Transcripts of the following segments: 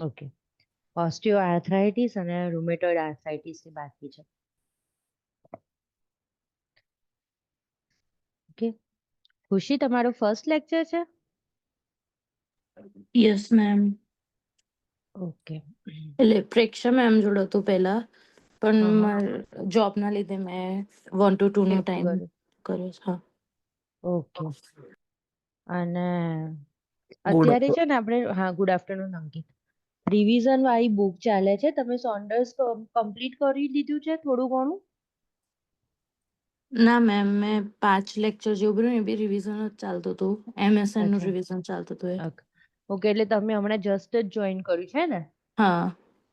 Okay. Osteoarthritis અને rheumatoid arthritis ની બાકી છે. ઓકે. ખુશી, તમારો ફર્સ્ટ લેક્ચર છે? Yes ma'am. ઓકે. એટલે પ્રેક્ષા મેમ જોડે હતું પહેલા, પણ હા, જોબના લીધે મેં 1 to 2 નો શિફ્ટ ટાઈમ કર્યું. કર્યો છે. હા. ઓકે. અને ગુડ અત્યારે છે ને આપણે, હા, ગુડ આફ્ટરનૂન અંકિત. રિવિઝન વાળી બુક ચાલે છે. તમે સોન્ડર્સ કમ્પ્લીટ કરી લીધું છે થોડું ઘણું? ના મેમ, મેં 5 લેક્ચર જેવું ભર્યું ને, એ બી રિવિઝન જ ચાલતું હતું. MSN નું અચ્છા. રિવિઝન ચાલતું હતું એ. ઓકે, એટલે તમે હમણાં જસ્ટ જ જોઈન કર્યું છે ને? હા.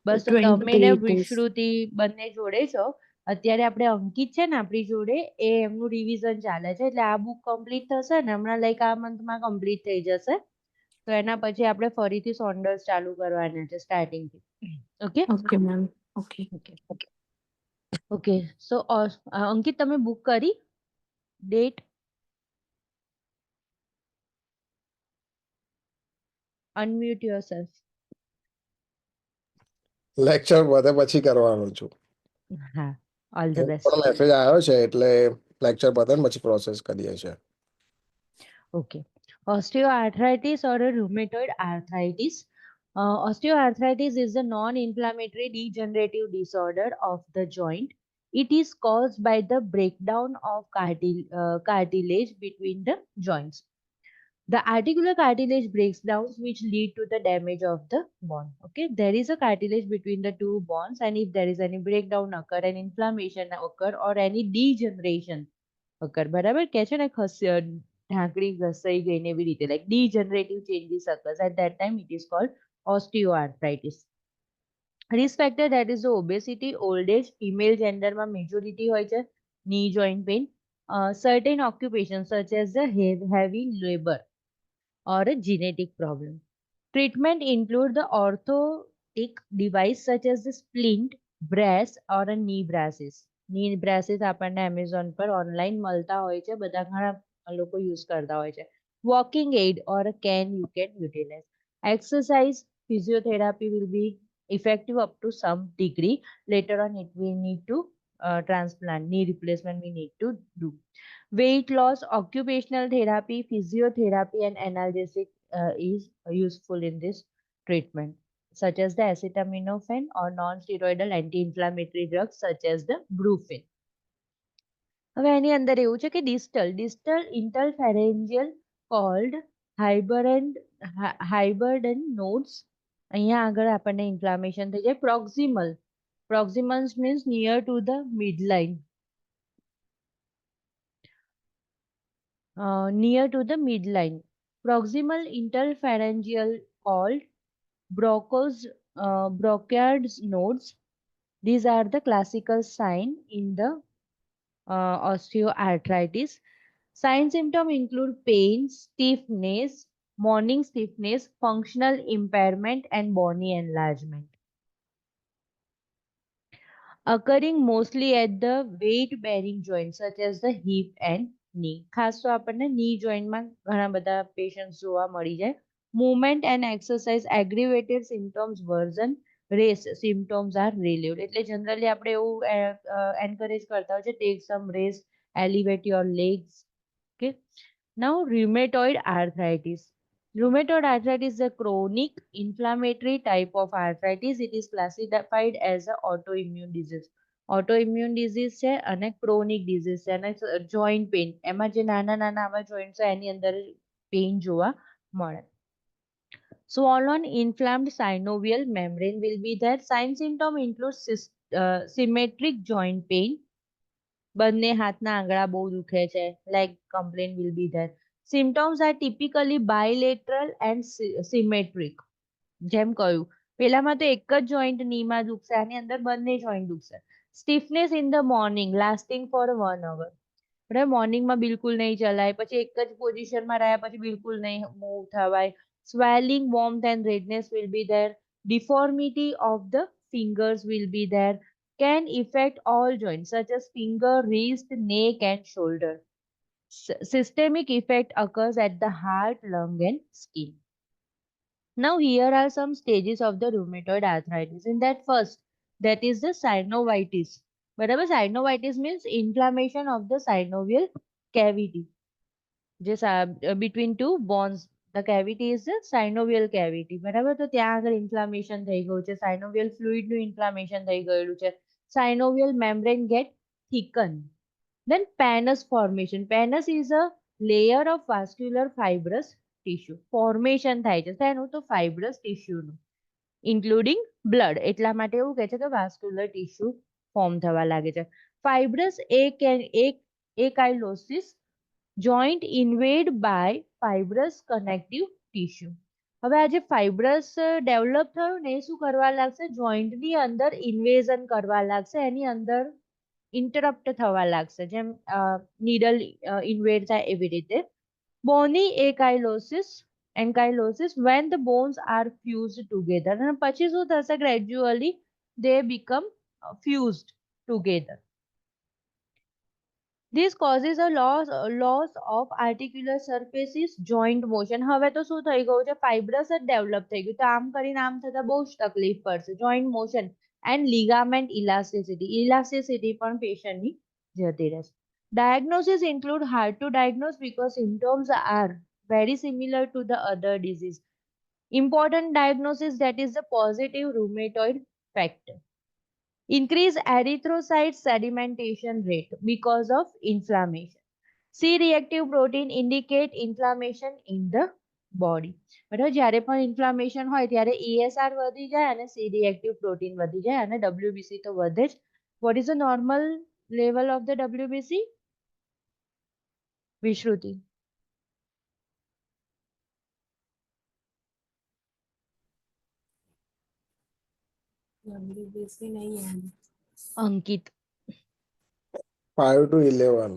બસ તો તમે ને 28 days. વિશ્રુતિ બંને જોડે છો. અત્યારે આપણે અંકિત છે ને આપણી જોડે, એ એમનું રિવિઝન ચાલે છે. એટલે આ બુક કમ્પ્લીટ થશે ને હમણાં, લાઈક આ મંથમાં કમ્પ્લીટ થઈ જશે. તો એના પછી આપણે ફરીથી સોન્ડર્સ ચાલુ કરવાના છે સ્ટાર્ટિંગ થી. Okay okay ma'am. Okay. Okay okay. So Ankit, તમે બુક કરી ડેટ? Unmute yourself. લેક્ચર વધે પછી કરવાનું છું. હા, ઓલ ધ બેસ્ટ. પણ મેસેજ આવ્યો છે એટલે લેક્ચર પતે ને પછી પ્રોસેસ કરીએ છીએ. Okay. Osteoarthritis or a rheumatoid arthritis. Osteoarthritis is a non-inflammatory degenerative disorder of the joint. It is caused by the breakdown of cartilage between the joints. The articular cartilage breaks down, which lead to the damage of the bone. Okay, there is a cartilage between the two bones, and if there is any breakdown occur, an inflammation occur, or any degeneration occur, બરાબર કે છે ને, ઢાંકણી ઘસાઈ ગઈ ને એવી રીતે, like degenerative changes occurs, at that time it is called osteoarthritis. Risk factor, that is the obesity, old age, female gender માં majority હોય છે, knee joint pain, certain occupations such as the heavy labor or a genetic problem. Treatment include the orthotic device such as the splint, brace or a knee braces. Knee braces આપણને Amazon પર online મળતા હોય છે, બધા ઘણા લોકો use કરતા હોય છે. Walking aid or a cane you can utilize. Exercise, physiotherapy will be effective up to some degree. Later on it we need to transplant, knee replacement we need to do. Weight loss, occupational therapy, physiotherapy and analgesic is useful in this treatment, such as the acetaminophen or non-steroidal anti-inflammatory drugs such as the brufen. હવે એની અંદર એવું છે કે distal interpharyngeal called Hyberden nodes. અહીંયા આગળ આપણને inflammation થઈ જાય. Proximal means near to the midline. Near to the midline. Proximal interpharyngeal called Brocard's nodes. These are the classical sign in the osteoarthritis. Sign symptoms include pain, stiffness, morning stiffness, functional impairment, and bony enlargement. Occurring mostly at the weight-bearing joints such as the hip and knee. ખાસ તો આપણને knee joint માં ઘણા બધા patients જોવા મળી જાય. Movement and exercise aggravated symptoms worsen. Rest symptoms are relieved. એટલે generally આપણે એવું encourage કરતા હોય છે, take some rest, elevate your legs. Okay. Now rheumatoid arthritis. Rheumatoid arthritis is a chronic inflammatory type of arthritis. It is classified as an autoimmune disease. Autoimmune disease છે અને chronic disease છે, અને joint pain, એમાં જે નાના નાના આવા joints છે એની અંદર pain જોવા મળે. Swollen inflamed synovial membrane will be there. Sign symptom include symmetric joint pain. બંને હાથના આંગળા બહુ દુખે છે, like complaint will be there. Symptoms are typically bilateral and symmetric. જેમ કહ્યું, પેલામાં તો એક જ જોઈન્ટ નીમાં દુખશે, આની અંદર બંને joint દુખશે. Stiffness in the morning lasting for 1 hour. બરાબર, મોર્નિંગમાં બિલકુલ નહીં ચલાય, પછી એક જ પોઝિશનમાં રહ્યા પછી બિલકુલ નહીં મૂવ થવાય. Swelling, warmth and redness will be there. Deformity of the fingers will be there. Can affect all joints such as finger, wrist, neck and shoulder. Systemic effect occurs at the heart, lung and skin. Now here are some stages of the rheumatoid arthritis. In that first, that is the synovitis. બરાબર, synovitis means inflammation of the synovial cavity. Just between two bones, the cavity is the synovial cavity. બરાબર, તો ત્યાં આગળ inflammation થઈ ગયું છે, synovial fluid નું inflammation થઈ ગયેલું છે, synovial membrane get thickened. Then pannus formation. Pannus is a layer of vascular fibrous tissue. Formation થાય છે શેનું? તો fibrous tissue નું, including blood. એટલા માટે એવું કહે છે કે vascular tissue form થવા લાગે છે. Fibrous acylosis, joint invade by fibrous connective tissue. હવે આ જે fibrous ડેવલપ થયું ને એ શું કરવા લાગશે? જોઈન્ટની અંદર ઇન્વેઝન કરવા લાગશે, એની અંદર ઇન્ટરપ્ટ થવા લાગશે, જેમ નીડલ ઇન્વેડ થાય એવી રીતે. Boney એન્કાઇલોસિસ when the bones are fused together. અને પછી શું થશે? Gradually they become fused together. This causes a loss of articular surfaces, joint motion. હવે તો શું થઈ ગયું છે? ફાઇબ્રસ જ ડેવલપ થઈ ગયું, તો આમ કરીને આમ થતા બહુ જ તકલીફ પડશે. Joint motion and ligament elasticity પણ પેશન્ટની જતી રહેશે. Diagnosis include hard to diagnose because symptoms are very similar to the other disease. Important diagnosis, that is the positive rheumatoid factor. Increase erythrocyte sedimentation rate because of inflammation. C-reactive protein indicate inflammation in the body. બરાબર, જ્યારે પણ inflammation હોય ત્યારે ESR વધી જાય અને C reactive protein વધી જાય અને WBC તો વધે જ. What is the normal level of the WBC? Vishruti. Ankit. 5 to 11.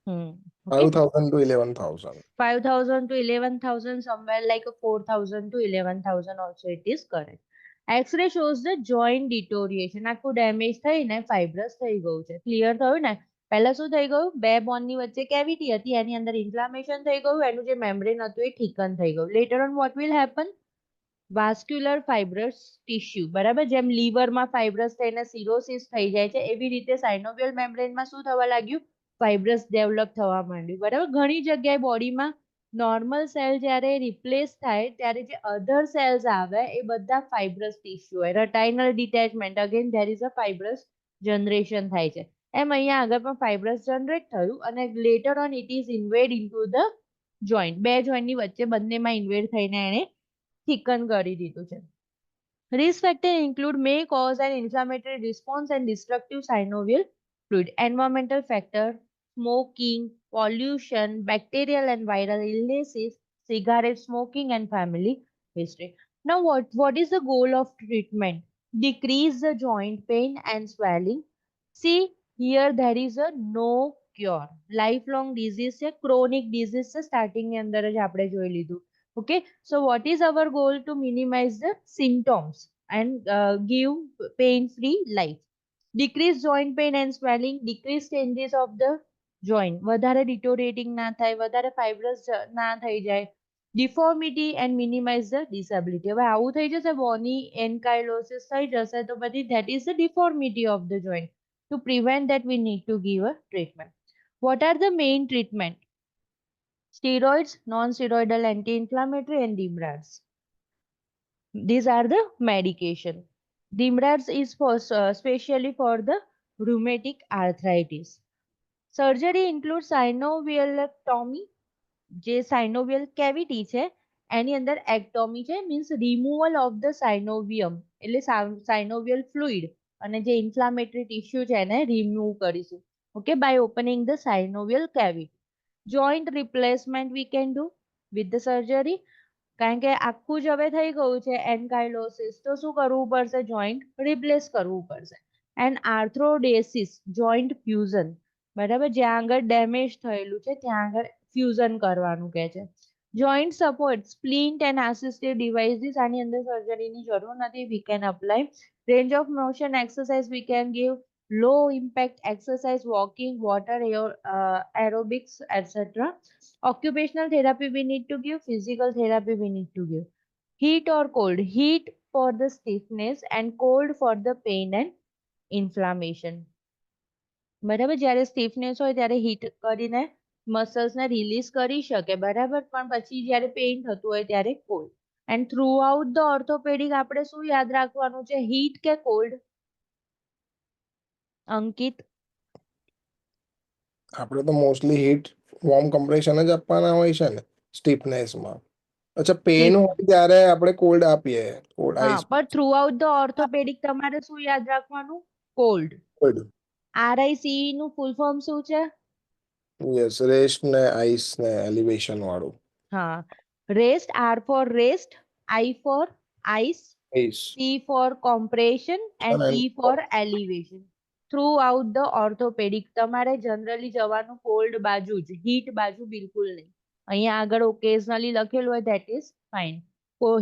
Okay. 5,000 to 11,000. 5,000 to 11,000, somewhere like 4,000 to 11,000 also it is correct. X-ray shows the joint deterioration. આખું ડેમેજ થઈને ફાઇબ્રસ થઈ ગયું છે. ક્લિયર થયું ને? પહેલા શું થઈ ગયું? બે બોન્ડની વચ્ચે કેવિટી હતી, એની અંદર ઇન્ફ્લામેશન થઈ ગયું, એનું જે મેમ્બ્રેન હતું એ થિકન થઈ ગયું. Later on what will happen? Vascular fibrous tissue. બરાબર, જેમ લીવરમાં ફાઇબ્રસ થઈને સિરોસિસ થઈ જાય છે, એવી રીતે સાઇનોવિયલ મેમ્બ્રેનમાં શું થવા લાગ્યું? ફાઇબ્રસ ડેવલપ થવા માંડ્યું. બરાબર, ઘણી જગ્યાએ બોડીમાં નોર્મલ સેલ જ્યારે રિપ્લેસ થાય ત્યારે જે અધર સેલ્સ આવે એ બધા ફાઇબ્રસ ટિશ્યુ હોય. Retinal detachment, again there is a fibrous generation થાય છે. એમ અહીંયા આગળ પણ ફાઇબ્રસ જનરેટ થયું અને later on it is invade into the joint. બે જોઈન્ટની વચ્ચે બંનેમાં ઇન્વેડ થઈને એને થિકન કરી દીધું છે. Risk factor include may cause an inflammatory response and destructive synovial fluid. Environmental factor, smoking, pollution, bacterial and viral illnesses, cigarette smoking and family history. Now what is the goal of treatment? Decrease the joint pain and swelling. See, here there is a no cure. Lifelong disease છે, chronic disease છે, starting ની અંદર જ આપણે જોઈ લીધું. Okay, so what is our goal? To minimize the symptoms and give pain-free life. Decrease joint pain and swelling, decrease changes of the joint. વધારે deteriorating ના થાય, વધારે fibrous ના થઈ જાય. Deformity and minimize the disability. હવે આવું થઈ જશે, bony ankylosis થઈ જશે, તો પછી that is the deformity of the joint. To prevent that, we need to give a treatment. What are the main treatment? Steroids, non-steroidal anti-inflammatory and DMARDs. These are the medication. DMARDs is for specially for the rheumatic arthritis. Surgery includes synoviectomy, જે synovial cavity છે એની અંદર ectomy છે, means removal of the synovium, એટલે synovial fluid અને જે inflammatory tissue છે એને remove કરીશું. Okay, by opening the synovial cavity. Joint replacement we can do with the surgery. કારણ કે આખું જ હવે થઈ ગયું છે એન્કાઇલોસિસ, તો શું કરવું પડશે? જોઈન્ટ રિપ્લેસ કરવું પડશે. And arthrodesis, joint fusion. બરાબર, જ્યાં આગળ ડેમેજ થયેલું છે ત્યાં આગળ ફ્યુઝન કરવાનું કહે છે. જોઈન્ટ સપોર્ટ, સ્પ્લિન્ટ એન્ડ આસિસ્ટિવ ડિવાઇસીસ, આની અંદર સર્જરીની જરૂર નથી. We can apply. Range of motion exercise we can give. Low impact exercise, walking, water aerobics, etc. Occupational therapy we need to give, physical therapy we need to give. Heat or cold? Heat for the stiffness and cold for the pain and inflammation. બરાબર, જ્યારે stiffness હોય ત્યારે heat કરીને muscles ને release કરી શકે, બરાબર, પણ પછી જ્યારે પેઇન થતું હોય ત્યારે cold. And through out the orthopaedic આપણે શું યાદ રાખવાનું છે, હીટ કે કોલ્ડ? અંકિત? આપણે તો મોસ્ટલી હીટ વોર્મ કમ્પ્રેશન જ આપવાના હોય છે ને સ્ટીફનેસમાં. અચ્છા, પેન હોય ત્યારે આપણે કોલ્ડ આપીએ, કોલ્ડ હા, આઈસ પણ થ્રુ આઉટ ધ ઓર્થોપેડિક તમારે શું યાદ રાખવાનું? કોલ્ડ. કોલ્ડ. RICE નું ફૂલ ફોર્મ શું છે? યસ, રેસ્ટ ને આઈસ ને એલિવેશન વાળું. હા, rest, R for rest, I for ice, ice C for compression and અને E for elevation. Throughout the orthopaedic તમારે જનરલી જવાનું કોલ્ડ બાજુ જ, હીટ બાજુ બિલકુલ નહીં. અહીંયા આગળ ઓકેઝનલી લખેલું હોય that is fine.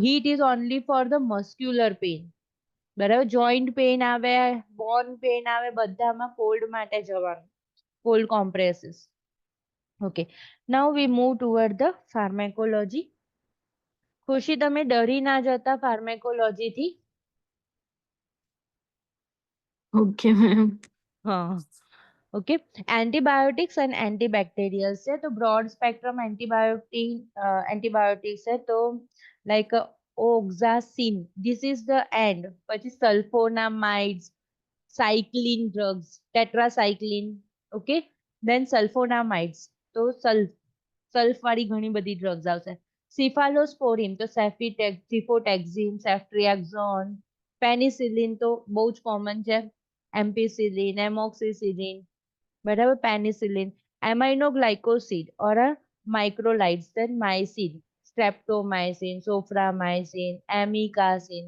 Heat is only for the muscular pain, બરાબર. જોઈન્ટ પેઇન આવે, બોન પેઇન આવે, બધામાં કોલ્ડ માટે જવાનું, cold compresses. Okay, now we move toward the pharmacology. Khushi, તમે ડરી ના જતા ફાર્મેકોલોજી થી? Okay ma'am. હા, ઓકે. એન્ટીબાયોટિક્સ એન્ડ એન્ટીબેક્ટેરિયલ્સ છે, તો બ્રોડ સ્પેક્ટ્રમ એન્ટીબાયોટિક્સ છે, તો like oxacin, this is the end. પછી sulfonamides, cycline drugs, tetracycline, okay. Then sulfonamides, તો સલ્ફ વાળી ઘણી બધી ડ્રગ્સ આવશે. સિફાલોસ્પોરિન, તો સિફોટેક્ઝિન, સેફ્ટ્રિયાક્ઝોન. પેનિસિલિન તો બહુ જ કોમન છે, એમ્પિસિલિન, એમોક્સિસિલિન, બરાબર. પેનિસિલિન, એમાઇનોગ્લાયકોસિડ ઓર માઇક્રોલાઇટ્સ, દેન માઇસિન, સ્ટ્રેપ્ટોમાઇસિન, સોફ્રામાઇસિન, એમિકાસિન,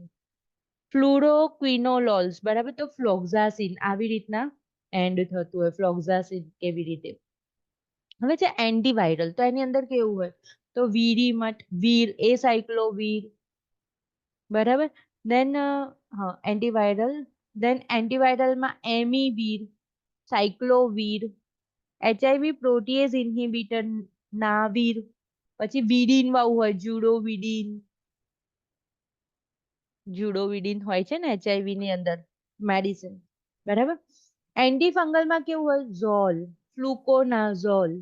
ફ્લુરોક્વિનોલોલ્સ, બરાબર. તો ફ્લોક્ઝાસિન, આવી રીતના એન્ડ થતું હોય, ફ્લોક્ઝાસિન કેવી રીતે. હવે છે એન્ટીવાયરલ, તો એની અંદર કેવું હોય, તો વીરીમટ, વીર, એ સાયક્લોવીર, બરાબર. દેન હા, એન્ટીવાયરલ. દેન એન્ટીવાયરલમાં એમીવીર, સાયક્લોવીર, HIV પ્રોટીએઝ ઇન્હિબિટર, નાવીર. પછી વિડીન વાળું હોય, જુડોવિડીન હોય છે ને HIV ની અંદર મેડિસિન, બરાબર. એન્ટીફંગલમાં કેવું હોય, ઝોલ, ફ્લુકોનાઝોલ,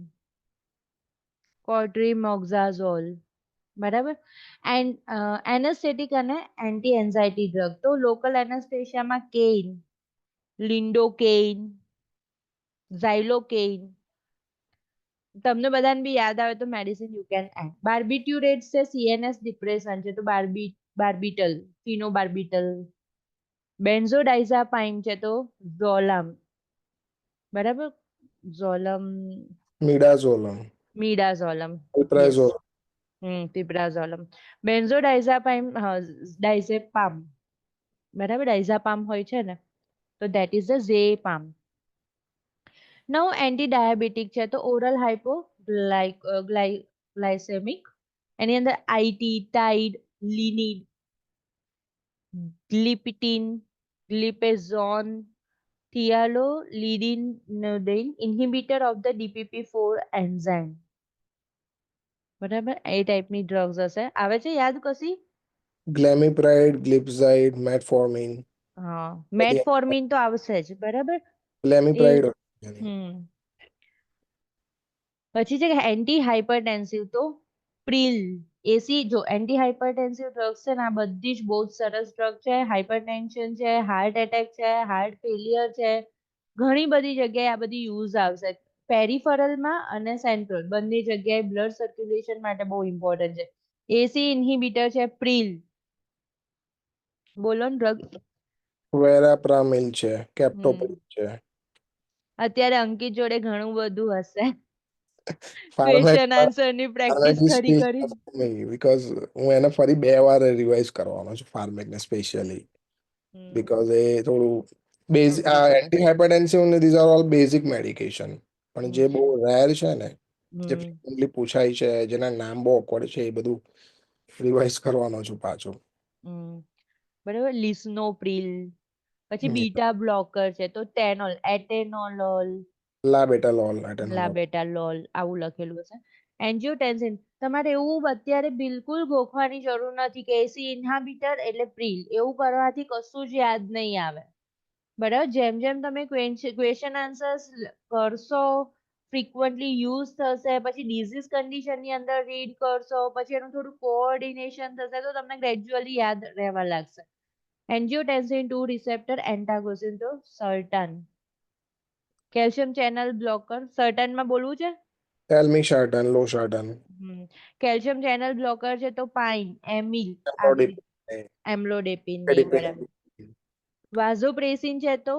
કોટ્રીમોક્ઝાઝોલ, બરાબર. એન્ડ એનેસ્થેટિક અને એન્ટી એન્ઝાઇટી ડ્રગ, તો લોકલ એનેસ્થેશિયામાં કેઇન, લિન્ડોકેઇન, ઝાઇલોકેઇન. તમને બધાને બી યાદ આવે તો મેડિસિન યુ કેન એડ. બાર્બિટ્યુરેટ્સ છે, CNS ડિપ્રેશન છે, તો બાર્બિટલ, ફિનોબાર્બિટલ. બેન્ઝોડાઇઝાપાઇન છે, તો ઝોલમ, બરાબર. ઝોલમ, મિડાઝોલમ, મીડાઝોલમ, યસ. અલ્પ્રાઝોલમ. પિપ્રાઝોલમ. બેન્ઝોડાઇઝાપાઇન, ડાઇઝેપામ, બરાબર. ડાઇઝાપામ હોય છે ને, તો that is the zepam. Now anti diabetic છે, તો ઓરલ ગ્લાયસેમિક, એની અંદર આઈટી, tide, linide, gliptin, glipizone, thiazolidinedione, inhibitor of the DPP4 enzyme, બરાબર. એ ટાઈપની ડ્રગ્સ હશે. આવે છે યાદ કશી? ગ્લેમિપ્રાઇડ, ગ્લિપ્ઝાઇડ, મેટફોર્મિન. હા, મેટફોર્મિન તો આવશે જ, બરાબર. એ ગ્લેમિપ્રાઇડ. હમ પછી છે એન્ટી હાઇપરટેન્સિવ, તો પ્રિલ, એસી. જો એન્ટી હાઇપરટેન્સિવ ડ્રગ્સ છે ને, આ બધી જ બહુ જ સરસ ડ્રગ છે. હાઇપરટેન્શન છે, હાર્ટ એટેક છે, હાર્ટ ફેલિયર છે, ઘણી બધી જગ્યાએ આ બધી યુઝ આવશે. પેરિફરલમાં અને સેન્ટ્રલ બંને જગ્યાએ બ્લડ સર્ક્યુલેશન માટે બહુ ઇમ્પોર્ટન્ટ છે. એસી ઇન્હિબિટર છે પ્રિલ. બોલો ને ડ્રગ. વેરાપ્રામિલ છે, કેપ્ટોપ્રિલ છે. અત્યારે અંકિત જોડે ઘણું બધું હશે, ફાર્મેક ક્વેશ્ચન આન્સર ની પ્રેક્ટિસ કરી કરી. બીકોઝ હું એને ફરી 2 વાર રિવાઇઝ કરવાનો છું ફાર્મેકને સ્પેશિયલી, બીકોઝ એ થોડું બેઝિક એન્ટી હાઇપરટેન્સિવ ને these are all basic medication, પણ જે બહુ રેર છે ને, જે ફ્રિકવન્ટલી પૂછાય છે, જેના નામ બહુ ઓકવર્ડ છે, એ બધું રિવાઇઝ કરવાનો છું પાછો. બરાબર. લિસ્નોપ્રિલ, પછી બીટા બ્લોકર છે, તો ટેનોલ, એટેનોલોલ, લાબેટાલોલ, લાબેટાલોલ આવું લખેલું હશે. એન્જિયોટેન્સિન તમારે એવું અત્યારે બિલકુલ ગોખવાની જરૂર નથી કે એસી ઇન્હાબિટર એટલે પ્રિલ, એવું કરવાથી કશું જ યાદ નહીં આવે. બરાબર, જેમ જેમ તમે ક્વેશ્ચન આન્સર્સ કરશો, ફ્રીક્વન્ટલી યુઝ થશે, પછી ડિઝીઝ કન્ડિશનની અંદર રીડ કરશો, પછી એનું થોડું કોઓર્ડિનેશન થશે તો તમને ગ્રેજ્યુઅલી યાદ રહેવા લાગશે. એન્જિયોટેન્સિન 2 રિસેપ્ટર એન્ટાગોનિસ્ટ તો સર્ટન. કેલ્શિયમ ચેનલ બ્લોકર સર્ટનમાં બોલવું છે. Telmisartan, losartan, calcium channel blocker છે તો પાઇન, એમિલ, amlodipine, એમ્લોડેપિન ને adipine. બરાબર. વાઝોપ્રેસિન છે તો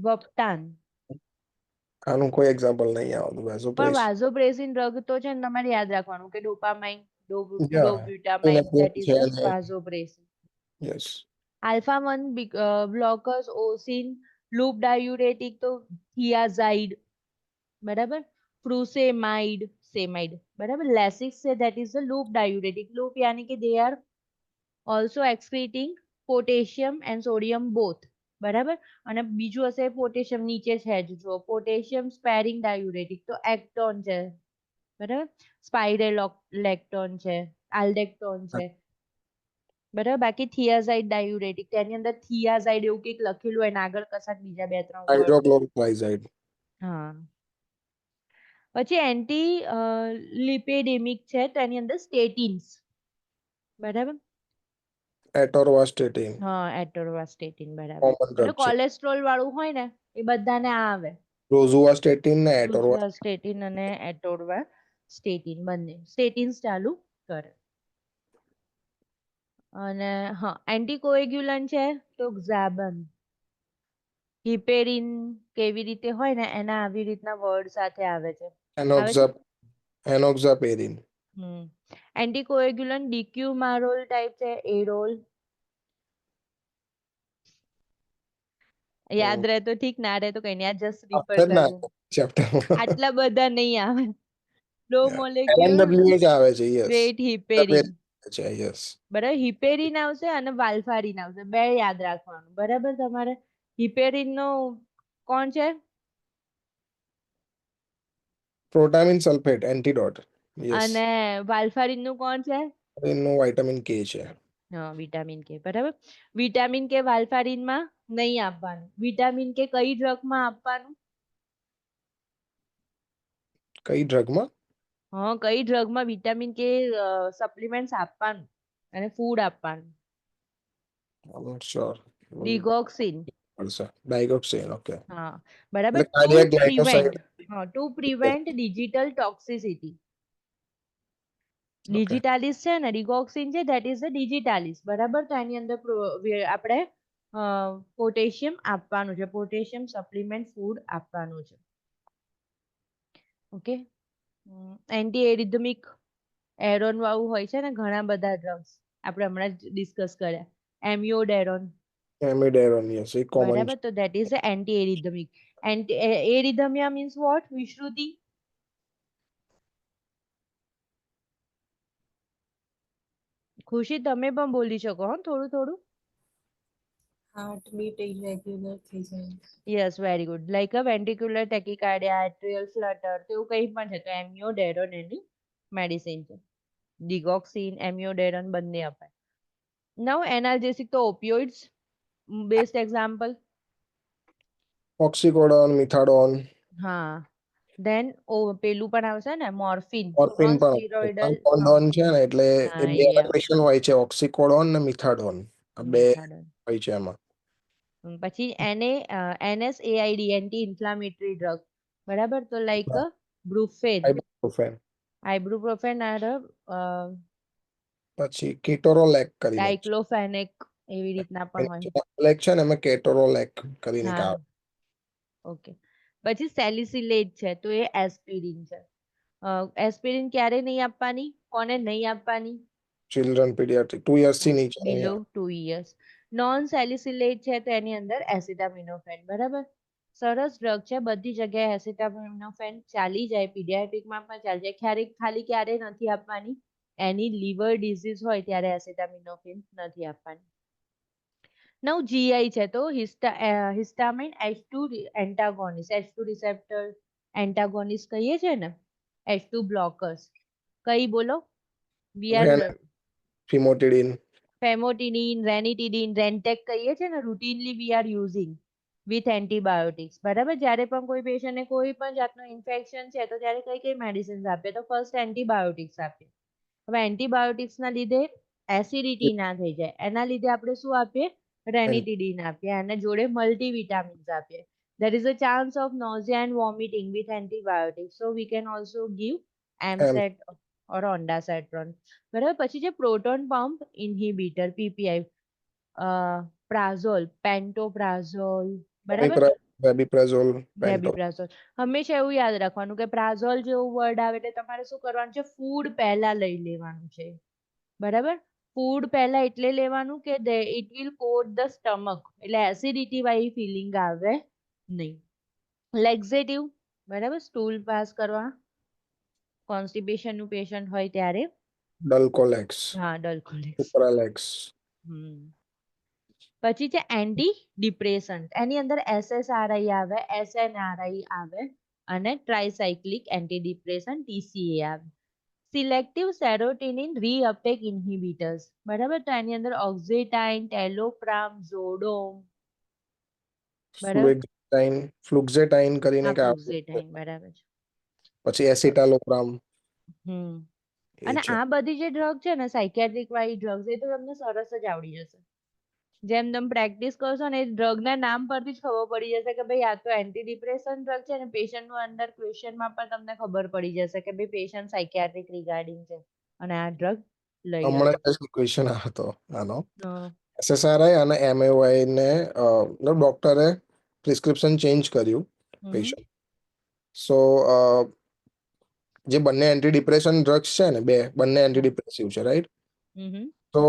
વપ્ટાન. આનું કોઈ એક્ઝામ્પલ નહીં આવતું પણ vasopressin. વાઝોપ્રેસિન ડ્રગ તો છે ને તમારે યાદ રાખવાનું કે dopamine, Yeah, dobutamine, that is the છે. Vasopressin. Yes. Alpha 1 blockers osin, loop diuretic તો થિયાઝાઇડ, બરાબર. ફ્રુસેમાઇડ, સેમાઇડ, બરાબર. લેસિક્સ છે that is the loop diuretic. Loop યાની કે they are also excreting potassium and sodium both, બરાબર. અને બીજું હશે પોટેશિયમ, નીચે છે જ જો પોટેશિયમ સ્પેરિંગ ડાયુરેટિક તો એક્ટોન છે, બરાબર. સ્પાઇરેલેક્ટોન છે, આલ્ડેક્ટોન છે, બરાબર. બાકી થિયાઝાઇડ ડાયુરેટિક તેની અંદર થિયાઝાઇડ એવું કંઈક લખેલું હોય ને આગળ કશાક બીજા 2-3 વર્ડ. Hydrochlorothiazide. હા. પછી એન્ટી લિપિડેમિક છે તો એની અંદર સ્ટેટિન્સ, બરાબર. Atorvastatin. હા, એટોરવાસ્ટેટિન, બરાબર. Common એટલે drug છે. કોલેસ્ટ્રોલ વાળું હોય ને એ બધાને આ આવે. Rosuvastatin ને atorvastatin. રોઝુવાસ્ટેટિન અને એટોરવાસ્ટેટિન બંને સ્ટેટિન્સ ચાલુ કરે. અને હા, એન્ટીકોએગ્યુલન્ટ છે તો ઝાબન. હિપેરિન કેવી રીતે હોય ને એના આવી રીતના વર્ડ સાથે આવે છે. Enoxaparin. એન્ટીકોએગ્યુલન્ટ ડીક્યુમારોલ ટાઈપ છે, એરોલ. યાદ રહે તો ઠીક, ના રહે તો કઈ નહીં, આ જસ્ટ રિફર After ના કરજો. chapter આટલા બધા નહીં આવે. લો મોલેક્યુલ LNWH આવે છે yes. વેટ હિપેરિન, છે yes. બરાબર. હિપેરિન આવશે અને વાલ્ફારિન આવશે, બે યાદ રાખવાનું, બરાબર. તમારે હિપેરિન નો કોણ છે? Protamine sulfate antidote. Yes. અને વાલ્ફારિન નું કોણ છે? એનું vitamin K છે. હા, વિટામિન કે, બરાબર. વિટામિન કે વાલ્ફારિન માં નહીં આપવાનું. વિટામિન કે કઈ ડ્રગ માં આપવાનું? કઈ ડ્રગમાં? હા, કઈ ડ્રગ માં વિટામિન કે સપ્લિમેન્ટ્સ આપવાનું અને ફૂડ આપવાનું? I'm not sure. ડિગોક્સિન. Digoxin, okay. હા, બરાબર. એટલે ટુ cardiac પ્રિવેન્ટ, glycoside. હા, ટુ પ્રિવેન્ટ ડિજિટલ ટોક્સિસિટી. ડિજિટાલિસ છે ને, ડિગોક્સિન છે, ધેટ ઇઝ ધ ડિજિટાલિસ, બરાબર. તો એની અંદર આપણે પોટેશિયમ આપવાનું છે, પોટેશિયમ સપ્લિમેન્ટ ફૂડ આપવાનું છે. ઓકે. એન્ટી એરિધમિક એરોન વાળું હોય છે ને ઘણા બધા ડ્રગ્સ, આપણે હમણાં જ ડિસ્કસ કર્યા. એમિયોડેરોન, Amiodarone, yes. એ common બરાબર. તો that is anti arrhythmic. Arrhythmia means what? Vishruti. Khushi તમે પણ બોલી શકો હો થોડું થોડું. હાર્ટબીટ ઇરેગ્યુલર થઈ જાય. Yes, very good. Like a ventricular tachycardia, atrial flutter, તેવું કંઈ પણ છે તો એમિયોડેરોન એની મેડિસિન છે. ડિગોક્સિન, એમિયોડેરોન બંને અપાય. નાઉ એનાલ્જેસિક તો ઓપિયોઇડ્સ, બેસ્ટ એક્ઝામ્પલ. oxycodone, methadone, હા. ધેન પેલું પણ આવશે ને મોર્ફિન, morphine નોન પણ સ્ટીરોઇડલ. કોન્ડોન છે ને એટલે હા, એ બે એ એપ્લિકેશન હોય છે oxycodone ને methadone. આ બે મેથાડોન. હોય છે એમાં. પછી NSAID, એન્ટી ઇન્ફ્લામેટરી ડ્રગ, બરાબર. તો લાઈક બ્રુફેન, Ibuprofen. આઇબ્રુપ્રોફેન આર પછી ketorolac કરીને છે. ડાઇક્લોફેનેક એવી રીતના પણ હોય. Ketorolac છે ને એમાં ketorolac કરીને એક હા, આવે. ઓકે. પછી સેલિસિલેટ છે તો એ એસ્પિરિન છે. એસ્પિરિન ક્યારે નહીં આપવાની, કોને નહીં આપવાની? Children pediatric 2 years થી નીચે નહીં બિલો આવે. 2 years. નોન સેલિસિલેટ છે તો એની અંદર એસિટામિનોફેન, બરાબર. સરસ ડ્રગ છે, બધી જગ્યાએ એસિટામિનોફેન ચાલી જાય, પીડિયાટ્રિકમાં પણ ચાલી જાય. ખાલી ક્યારે નથી આપવાની? એની લીવર ડિઝીઝ હોય ત્યારે એસિટામિનોફેન નથી આપવાની. નવ જીઆઈ છે તો હિસ્ટામિન H2 એન્ટાગોનિસ્ટ, H2 રિસેપ્ટર એન્ટાગોનિસ્ટ કહીએ છે ને, H2 blockers. કઈ બોલો? We are ફિમોટિડિન, famotidine, ranitidine, Rentec કહીએ છે ને routinely we are using with antibiotics. બરાબર, જ્યારે પણ કોઈ પેશન્ટને કોઈ પણ જાતનું ઇન્ફેક્શન છે તો ત્યારે કઈ કઈ મેડિસિન્સ આપીએ? તો ફર્સ્ટ એન્ટીબાયોટિક્સ આપીએ. હવે એન્ટીબાયોટિક્સના લીધે એસિડિટી ના થઈ જાય એના લીધે આપણે શું આપીએ? રેનિટિડિન આપીએ અને જોડે મલ્ટીવિટામિન્સ આપીએ. There is a chance of nausea and vomiting with antibiotics. So we can also give AMSET or ondansetron. બરાબર, પછી છે પ્રોટોન પંપ ઇન્હિબિટર પીપીઆઈ, પ્રાઝોલ, પેન્ટોપ્રાઝોલ, બરાબર, રેબીપ્રાઝોલ, પેન્ટો. રેબીપ્રાઝોલ. હંમેશા એવું યાદ રાખવાનું કે પ્રાઝોલ જેવું વર્ડ આવે એટલે તમારે શું કરવાનું છે? ફૂડ પહેલા લઈ લેવાનું છે. બરાબર, ફૂડ પહેલા એટલે લેવાનું કે it will caught the stomach, એટલે એસિડિટી વાળી ફિલિંગ આવે નહીં. લેક્ઝેટિવ, બરાબર, સ્ટૂલ પાસ કરવા, કોન્સ્ટિપેશન નું પેશન્ટ હોય ત્યારે. ડલ્કોલેક્સ, હા, ડલ્કોલેક્સ. સુપ્રાલેક્સ. પછી છે એન્ટી ડિપ્રેસન્ટ, એની અંદર SSRI આવે, SNRI આવે અને ટ્રાયસાયક્લિક એન્ટી ડિપ્રેસન્ટ TCA આવે. સિલેક્ટિવ સેરોટીનિન રીઅપટેક ઇન્હિબિટર્સ, બરાબર, તો એની અંદર ઓક્ઝેટાઇન, ટેલોપ્રામ, ઝોડોમ, બરાબર, ફ્લુક્ઝેટાઇન કરીને હા, કે ફ્લુક્ઝેટાઇન, બરાબર છે. પછી એસિટાલોપ્રામ. અને આ બધી જે ડ્રગ છે ને સાયકિયાટ્રિક વાળી ડ્રગ્સ, એ તો તમને સરસ જ આવડી જશે. જેમ તમે પ્રેક્ટિસ કરશો ને, ડ્રગના નામ પરથી જ ખબર પડી જશે કે ભાઈ આ તો એન્ટી ડિપ્રેશન ડ્રગ છે ને પેશન્ટનું અંદર ક્વેશ્ચનમાં પણ તમને ખબર પડી જશે કે ભાઈ પેશન્ટ સાયકિયાટ્રિક રિગાર્ડિંગ છે અને આ ડ્રગ લઈ હમણાં જ ક્વેશ્ચન હતો આનો. SSRI અને MAOI ને ડોક્ટરે પ્રિસ્ક્રિપ્શન ચેન્જ કર્યું પેશન્ટ. સો જે બંને એન્ટી ડિપ્રેશન ડ્રગ્સ છે ને, બંને એન્ટી ડિપ્રેસિવ છે, રાઈટ? તો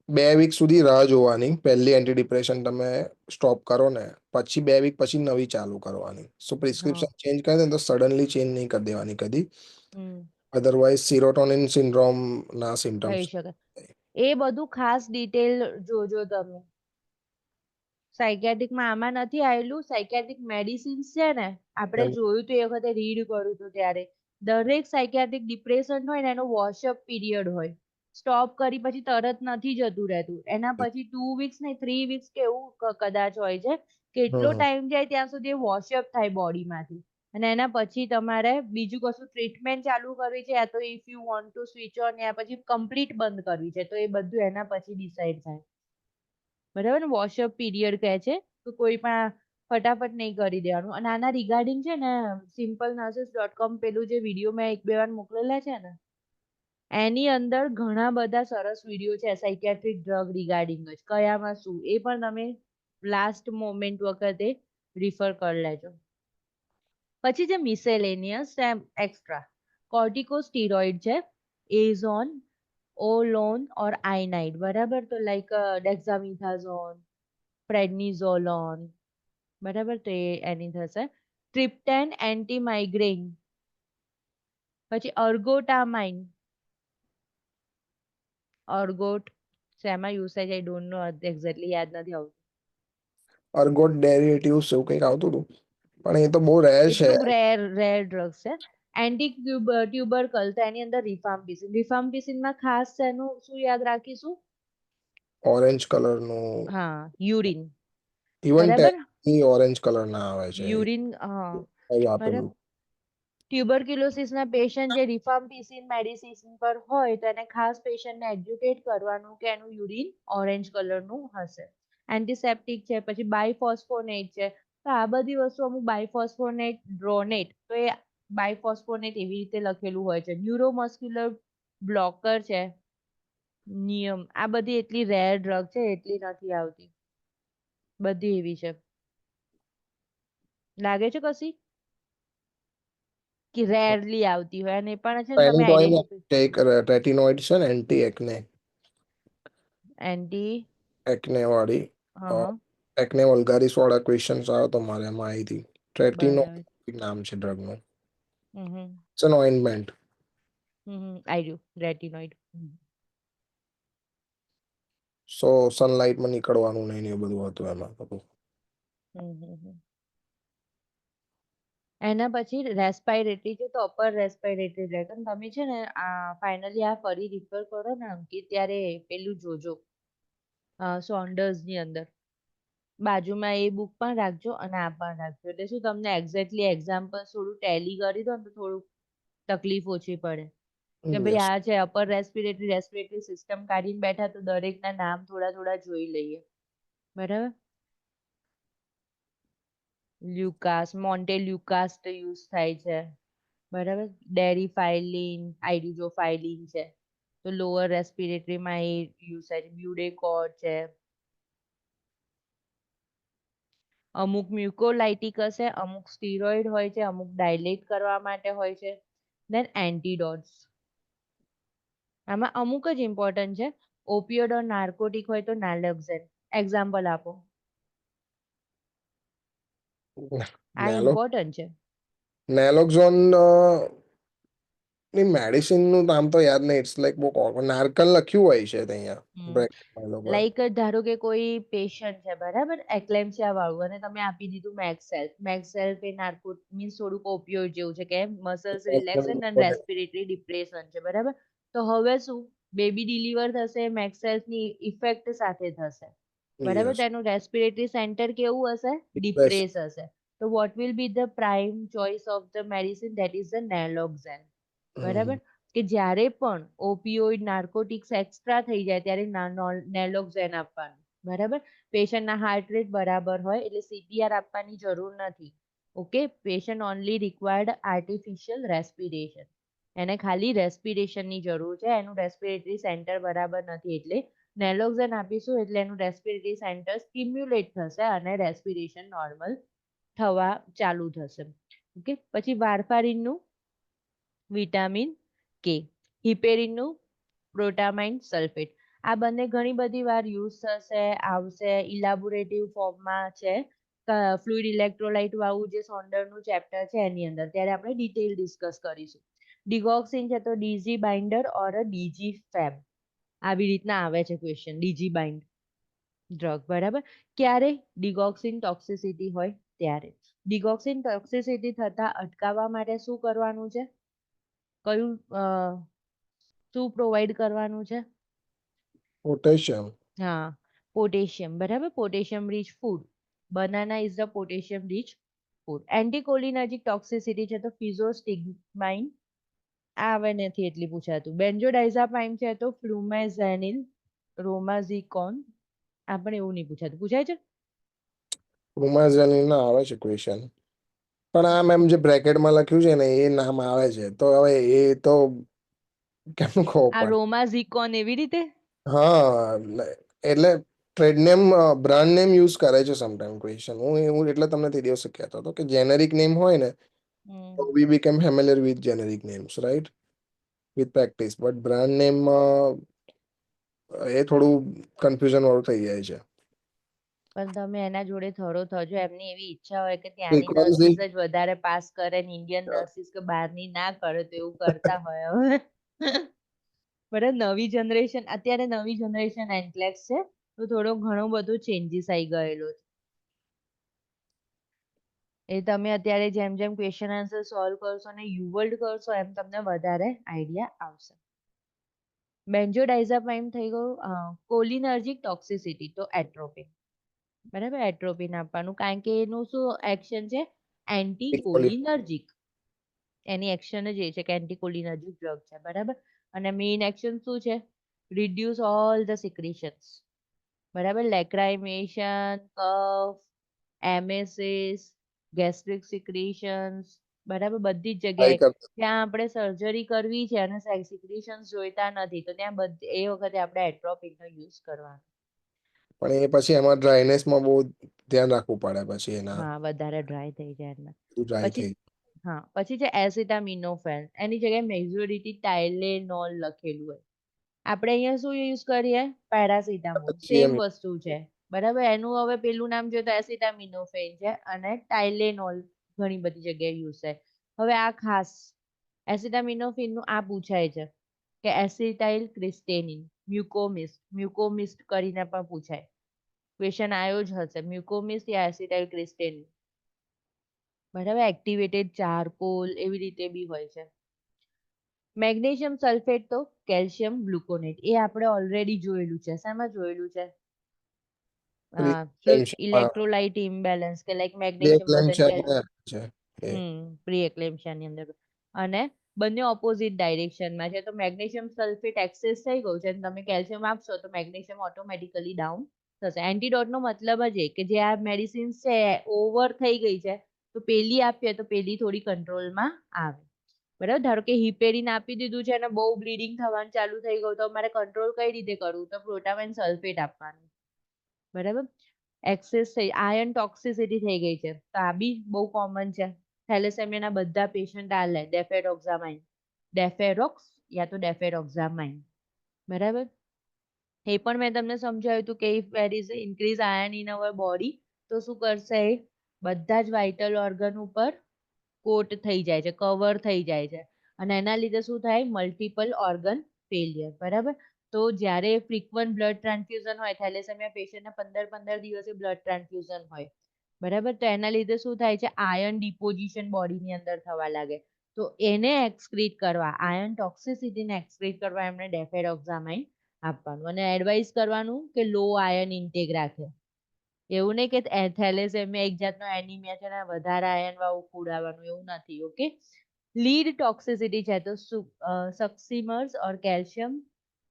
2 વીક સુધી રાહ જોવાની. પહેલી એન્ટી ડિપ્રેશન તમે સ્ટોપ કરો ને પછી 2 વીક પછી નવી ચાલુ કરવાની. સો પ્રિસ્ક્રિપ્શન ચેન્જ કરે ને તો સડનલી ચેન્જ નહીં કરી દેવાની કદી, અધરવાઇઝ સિરોટોનિન સિન્ડ્રોમ ના સિમ્ટમ્સ થઈ શકે. એ બધું ખાસ ડિટેલ જોજો તમે. સાયકિયાટ્રિકમાં આમાં નથી આવેલું. સાયકિયાટ્રિક મેડિસિન્સ છે ને, આપણે જોયું તો એ વખતે રીડ કર્યું હતું ત્યારે દરેક સાયકિયાટ્રિક ડિપ્રેશન હોય ને એનો વોશઅપ પીરિયડ હોય. સ્ટોપ કરી પછી તરત નથી જતું રહેતું, એના પછી 2 વીક્સ ને 3 વીક્સ કે એવું કદાચ હોય છે. કેટલો ટાઈમ જાય ત્યાં સુધી વોશઅપ થાય બોડીમાંથી અને એના પછી તમારે બીજું કશું ટ્રીટમેન્ટ ચાલુ કરવી છે યા તો if you want to switch on યા પછી કમ્પ્લીટ બંધ કરવી છે તો એ બધું એના પછી ડિસાઈડ થાય. બરાબર ને, વોશઅપ પીરિયડ કહે છે તો કોઈ પણ ફટાફટ નહીં કરી દેવાનું. અને આના રિગાર્ડિંગ છે ને simplenurses.com પેલું જે વિડીયો મેં 1-2 વાર મોકલેલા છે ને એની અંદર ઘણા બધા સરસ વિડીયો છે સાયકિયાટ્રિક ડ્રગ રિગાર્ડિંગ જ, કયામાં શું, એ પણ તમે લાસ્ટ મોમેન્ટ વખતે રિફર કરી લેજો. પછી જે મિસેલેનિયસ એક્સ્ટ્રા કોર્ટિકોસ્ટીરોઇડ છે, એઝોન, ઓલોન ઓર આયનાઇડ, બરાબર, તો લાઈક ડેક્સામિથાઝોન, પ્રેડનિઝોલોન, બરાબર, તો એ એની થશે. ટ્રિપ્ટેન એન્ટી માઇગ્રેન, પછી અર્ગોટામાઇન, અર્ગોટ શેમાં યુઝ થાય છે? આઈ ડોન્ટ નો, એક્ઝેક્ટલી યાદ નથી આવતું. અર્ગોટ ડેરિવેટિવ્સ એવું કંઈક આવતું હતું પણ એ તો બહુ રેર છે. એટલું રેર ડ્રગ્સ છે. એન્ટી ટ્યુબરકલ, તો એની અંદર રિફામ્પિસિન. રિફામ્પિસિનમાં ખાસ એનું શું યાદ રાખીશું? ઓરેન્જ કલરનું. હા, યુરિન, ઇવન બરાબર, ઓરેન્જ કલર ના આવે છે. યુરિન, હા, બરાબર. આપેલું. ટ્યુબરક્યુલોસિસના પેશન્ટ જે રિફામ્પિસિન મેડિસિન પર હોય તો એને ખાસ પેશન્ટને એડ્યુકેટ કરવાનું કે એનું યુરિન ઓરેન્જ કલરનું હશે. એન્ટિસેપ્ટિક છે, પછી બાયફોસ્ફોનેટ છે. તો આ બધી વસ્તુ અમુક બાયફોસ્ફોનેટ, ડ્રોનેટ, તો એ બાયફોસ્ફોનેટ એવી રીતે લખેલું હોય છે. ન્યુરોમસ્ક્યુલર બ્લોકર છે, નિયમ, આ બધી એટલી રેર ડ્રગ છે એટલી નથી આવતી, બધી એવી છે. લાગે છે કશી કે રેરલી આવતી હોય અને પણ છે ને તમે રેટિનોઇડ છે ને એન્ટી એકને, એન્ટી એકને વાળી, હા, એકને વલ્ગારિસ વાળા ક્વેશ્ચન્સ આવ્યો તો મારે એમાં આવી હતી. ટ્રેટિનોઇડ નામ છે ડ્રગનું. It's an ointment. I retinoid. So સનલાઇટમાં નીકળવાનું નહીં ને એ બધું હતું એમાં. એના પછી રેસ્પાયરેટરી છે તો અપર રેસ્પાયરેટરી ડ્રેગન તમે છે ને ફાઇનલી આ ફરી રિફર કરો ને અંકિત ત્યારે પેલું જોજો સોન્ડર્સ ની અંદર બાજુમાં એ બુક પણ રાખજો અને આ પણ રાખજો એટલે શું તમને એક્ઝેક્ટલી એક્ઝામ્પલ થોડું ટેલી કરી દો ને તો થોડું તકલીફ ઓછી પડે કે ભાઈ યસ આ છે અપર રેસ્પિરેટરી સિસ્ટમ કાઢીને બેઠા તો દરેકના નામ થોડા થોડા જોઈ લઈએ બરાબર લ્યુકાસ મોન્ટે લ્યુકાસ યુઝ થાય છે બરાબર ડેરી ફાઇલિન આઈડીજો ફાઇલિન છે તો લોઅર રેસ્પિરેટરીમાં એ યુઝ થાય છે બ્યુડેકોડ છે અમુક મ્યુકોલાઇટિક હશે અમુક સ્ટીરોઇડ હોય છે અમુક ડાયલેટ કરવા માટે હોય છે દેન એન્ટીડોટ્સ આમાં અમુક જ ઇમ્પોર્ટન્ટ છે ઓપિયોડ ઓર નાર્કોટિક હોય તો નાલેક્ઝેન એક્ઝામ્પલ આપો આ નેલો ઇમ્પોર્ટન્ટ છે નેલોક્ઝોન ની મેડિસિન નું નામ તો યાદ નહીં ઇટ્સ લાઈક બહુ નાર્કલ લખ્યું હોય છે અહીંયા બ્રેકેટમાં એ લોકોએ. લાઈક ધારો કે કોઈ પેશન્ટ છે બરાબર એક્લેમ્સિયા વાળું અને તમે આપી દીધું મેક્સેલ્ફ એ નાર્કો મીન્સ થોડુંક ઓપિયોઇડ જેવું છે કે મસલ્સ રિલેક્સેશન અને રેસ્પિરેટરી ડિપ્રેશન છે બરાબર તો હવે શું બેબી ડિલિવર થશે મેક્સેલ્ફ ની ઇફેક્ટ સાથે થશે બરાબર Yes. તેનું રેસ્પિરેટરી સેન્ટર કેવું હશે Depression. ડિપ્રેસ હશે તો what will be the prime choice of the medicine that is the naloxone બરાબર કે જ્યારે પણ ઓપિયોઇડ નાર્કોટિક્સ એક્સ્ટ્રા થઈ જાય ત્યારે નેલોક્ઝેન આપવાનું બરાબર પેશન્ટના હાર્ટ રેટ બરાબર હોય એટલે સીપીઆર આપવાની જરૂર નથી okay patient only required artificial respiration એને ખાલી રેસ્પિરેશનની જરૂર છે એનું રેસ્પિરેટરી સેન્ટર બરાબર નથી એટલે નેલોક્ઝેન આપીશું એટલે એનું રેસ્પિરેટરી સેન્ટર સ્ટિમ્યુલેટ થશે અને રેસ્પિરેશન નોર્મલ થવા ચાલુ થશે ઓકે પછી વારફારિનનું વિટામિન કે હિપેરિનનું પ્રોટામાઇન સલ્ફેટ આ બંને ઘણી બધી વાર યુઝ થશે આવશે ઇલાબોરેટિવ ફોર્મમાં છે ફ્લુઇડ ઇલેક્ટ્રોલાઇટ વાળું જે સોન્ડરનું ચેપ્ટર છે એની અંદર ત્યારે આપણે ડિટેલ ડિસ્કસ કરીશું ડિગોક્સિન છે તો ડીજી બાઇન્ડર ઓર ડીજી ફેમ આવી રીતના આવે છે ક્વેશ્ચન ડીજી બાઇન્ડ ડ્રગ બરાબર ક્યારે ડિગોક્સિન ટોક્સિસિટી હોય ત્યારે ડિગોક્સિન ટોક્સિસિટી થતા અટકાવવા માટે શું કરવાનું છે કયું શું પ્રોવાઈડ કરવાનું છે પોટેશિયમ હા પોટેશિયમ બરાબર potassium rich food banana is the potassium rich food anticholinergic toxicity છે તો ફિઝોસ્ટિગ્માઇન આ હવે નથી એટલી પૂછાતું બેન્જોડાઇઝાપાઇન છે તો ફ્લુમેઝેનિલ રોમાઝિકોન આ પણ એવું નહીં પૂછાતું પૂછાય છે રૂમાઝેનિન ના આવે છે ક્વેશ્ચન પણ આમ એમ જે બ્રેકેટમાં લખ્યું છે ને એ નામ આવે છે તો હવે એ તો કેમનું ખબર આ પડે રોમાઝિકોન એવી રીતે હા એટલે trade name brand name use કરે છે સમટાઈમ ક્વેશ્ચન હું એટલે તમને તે દિવસે કહેતો હતો કે જેનેરિક નેમ હોય ને તો we become familiar with generic names right with practice but brand name એ થોડું કન્ફ્યુઝન વાળું થઈ જાય છે પણ તમે એના જોડે થોડો થજો એમની એવી ઈચ્છા હોય કે ત્યાંની Because નર્સિસ જ વધારે પાસ કરે ને ઇન્ડિયન નર્સિસ કે બહારની ના કરે તો એવું કરતા હોય હવે બરાબર નવી જનરેશન અત્યારે નવી જનરેશન એન્કલેક્સ છે તો થોડો ઘણો બધો ચેન્જીસ આવી ગયેલો છે એ તમે અત્યારે જેમ જેમ ક્વેશ્ચન આન્સર સોલ્વ કરશો અને યુવર્લ્ડ કરશો એમ તમને વધારે આઈડિયા આવશે બેન્જોડાઇઝાપાઇન થઈ ગયું કોલિનર્જિક ટોક્સિસિટી તો એટ્રોપિન બરાબર એટ્રોપિન આપવાનું કારણ કે એનું શું એક્શન છે એન્ટી કોલિનર્જિક એની એક્શન જ એ છે કે એન્ટી કોલિનર્જિક ડ્રગ છે બરાબર અને મેઇન એક્શન શું છે રિડ્યુસ ઓલ ધ સિક્રિશન્સ બરાબર લેક્રાઇમેશન કફ એમએસએસ ગેસ્ટ્રિક સિક્રિશન્સ બરાબર બધી જ જગ્યાએ ત્યાં આપણે સર્જરી કરવી છે અને સિક્રિશન્સ જોઈતા નથી તો ત્યાં એ વખતે આપણે એટ્રોપિનનો યુઝ કરવાનો પણ એ પછી એમાં ડ્રાયનેસમાં બહુ ધ્યાન રાખવું પડે પછી એના હા વધારે ડ્રાય થઈ જાય એમાં ડ્રાય પછી થઈ હા પછી છે એસિટામિનોફેન એની જગ્યાએ મેજોરિટી ટાઇલેનોલ લખેલું હોય આપણે અહીંયા શું યુઝ કરીએ પેરાસિટામોલ સેમ વસ્તુ છે બરાબર એનું હવે પેલું નામ જોઈએ તો એસિટામિનોફેન છે અને ટાઇલેનોલ ઘણી બધી જગ્યાએ યુઝ થાય હવે આ ખાસ એસિટામિનોફેન નું આ પૂછાય છે કે એસિટાઇલ ક્રિસ્ટેનિન મ્યુકોમિસ્ટ કરીને પણ પૂછાય ક્વેશ્ચન આવ્યો જ હશે મ્યુકોમિસ્ટ યા એસિટાઇલ ક્રિસ્ટેનિન બરાબર, એક્ટિવેટેડ ચારકોલ એવી રીતે બી હોય છે. મેગ્નેશિયમ સલ્ફેટ તો કેલ્શિયમ ગ્લુકોનેટ, એ આપણે ઓલરેડી જોયેલું છે. શામાં જોયેલું છે? Preeclampsia ઇલેક્ટ્રોલાઇટ ઇમ્બેલેન્સ કે લાઈક મેગ્નેશિયમ વધે છે એ. પ્રી એક્લેમ્પશિયાની અંદર. અને બંને ઓપોઝિટ ડાયરેક્શનમાં છે. તો મેગ્નેશિયમ સલ્ફેટ એક્સેસ થઈ ગયું છે અને તમે કેલ્શિયમ આપશો તો મેગ્નેશિયમ ઓટોમેટિકલી ડાઉન થશે. એન્ટીડોટનો મતલબ જ એ કે જે આ મેડિસિન્સ છે ઓવર થઈ ગઈ છે તો પેલી આપીએ તો પેલી થોડી કંટ્રોલમાં આવે. બરાબર, ધારો કે હિપેરિન આપી દીધું છે અને બહુ બ્લીડિંગ થવાનું ચાલુ થઈ ગયું તો અમારે કંટ્રોલ કઈ રીતે કરવું? તો પ્રોટામાઇન સલ્ફેટ આપવાનું. બરાબર, એક્સેસ થઈ આયર્ન ટોક્સિસિટી થઈ ગઈ છે તો આ બી બહુ કોમન છે. થેલેસેમિયાના બધા પેશન્ટ આ લે ડેફેરોક્સામાઇન, ડેફેરોક્સ યા તો ડેફેરોક્સામાઇન. બરાબર, એ પણ મેં તમને સમજાવ્યું હતું કે if there is increase iron in our body તો શું કરશે? બધા જ વાઇટલ ઓર્ગન ઉપર કોટ થઈ જાય છે, કવર થઈ જાય છે અને એના લીધે શું થાય? Multiple organ failure. બરાબર, તો જ્યારે ફ્રીક્વન્ટ બ્લડ ટ્રાન્સફ્યુઝન હોય, થેલેસેમિયા પેશન્ટને 15 દિવસે બ્લડ ટ્રાન્સફ્યુઝન હોય, બરાબર, તો એના લીધે શું થાય છે? આયર્ન ડિપોઝિશન બોડીની અંદર થવા લાગે. તો એને એક્સક્રીટ કરવા, આયર્ન ટોક્સિસિટીને એક્સક્રીટ કરવા એમણે ડેફેરોક્સામાઇન આપવાનું અને એડવાઇસ કરવાનું કે લો આયર્ન ઇન્ટેક રાખે. એવું નહીં કે થેલેસેમિયા એક જાતનો એનિમિયા છે ને વધારે આયર્ન વાળું ખવડાવવાનું, એવું નથી. ઓકે, લીડ ટોક્સિસિટી છે તો સક્સીમર્સ ઓર કેલ્શિયમ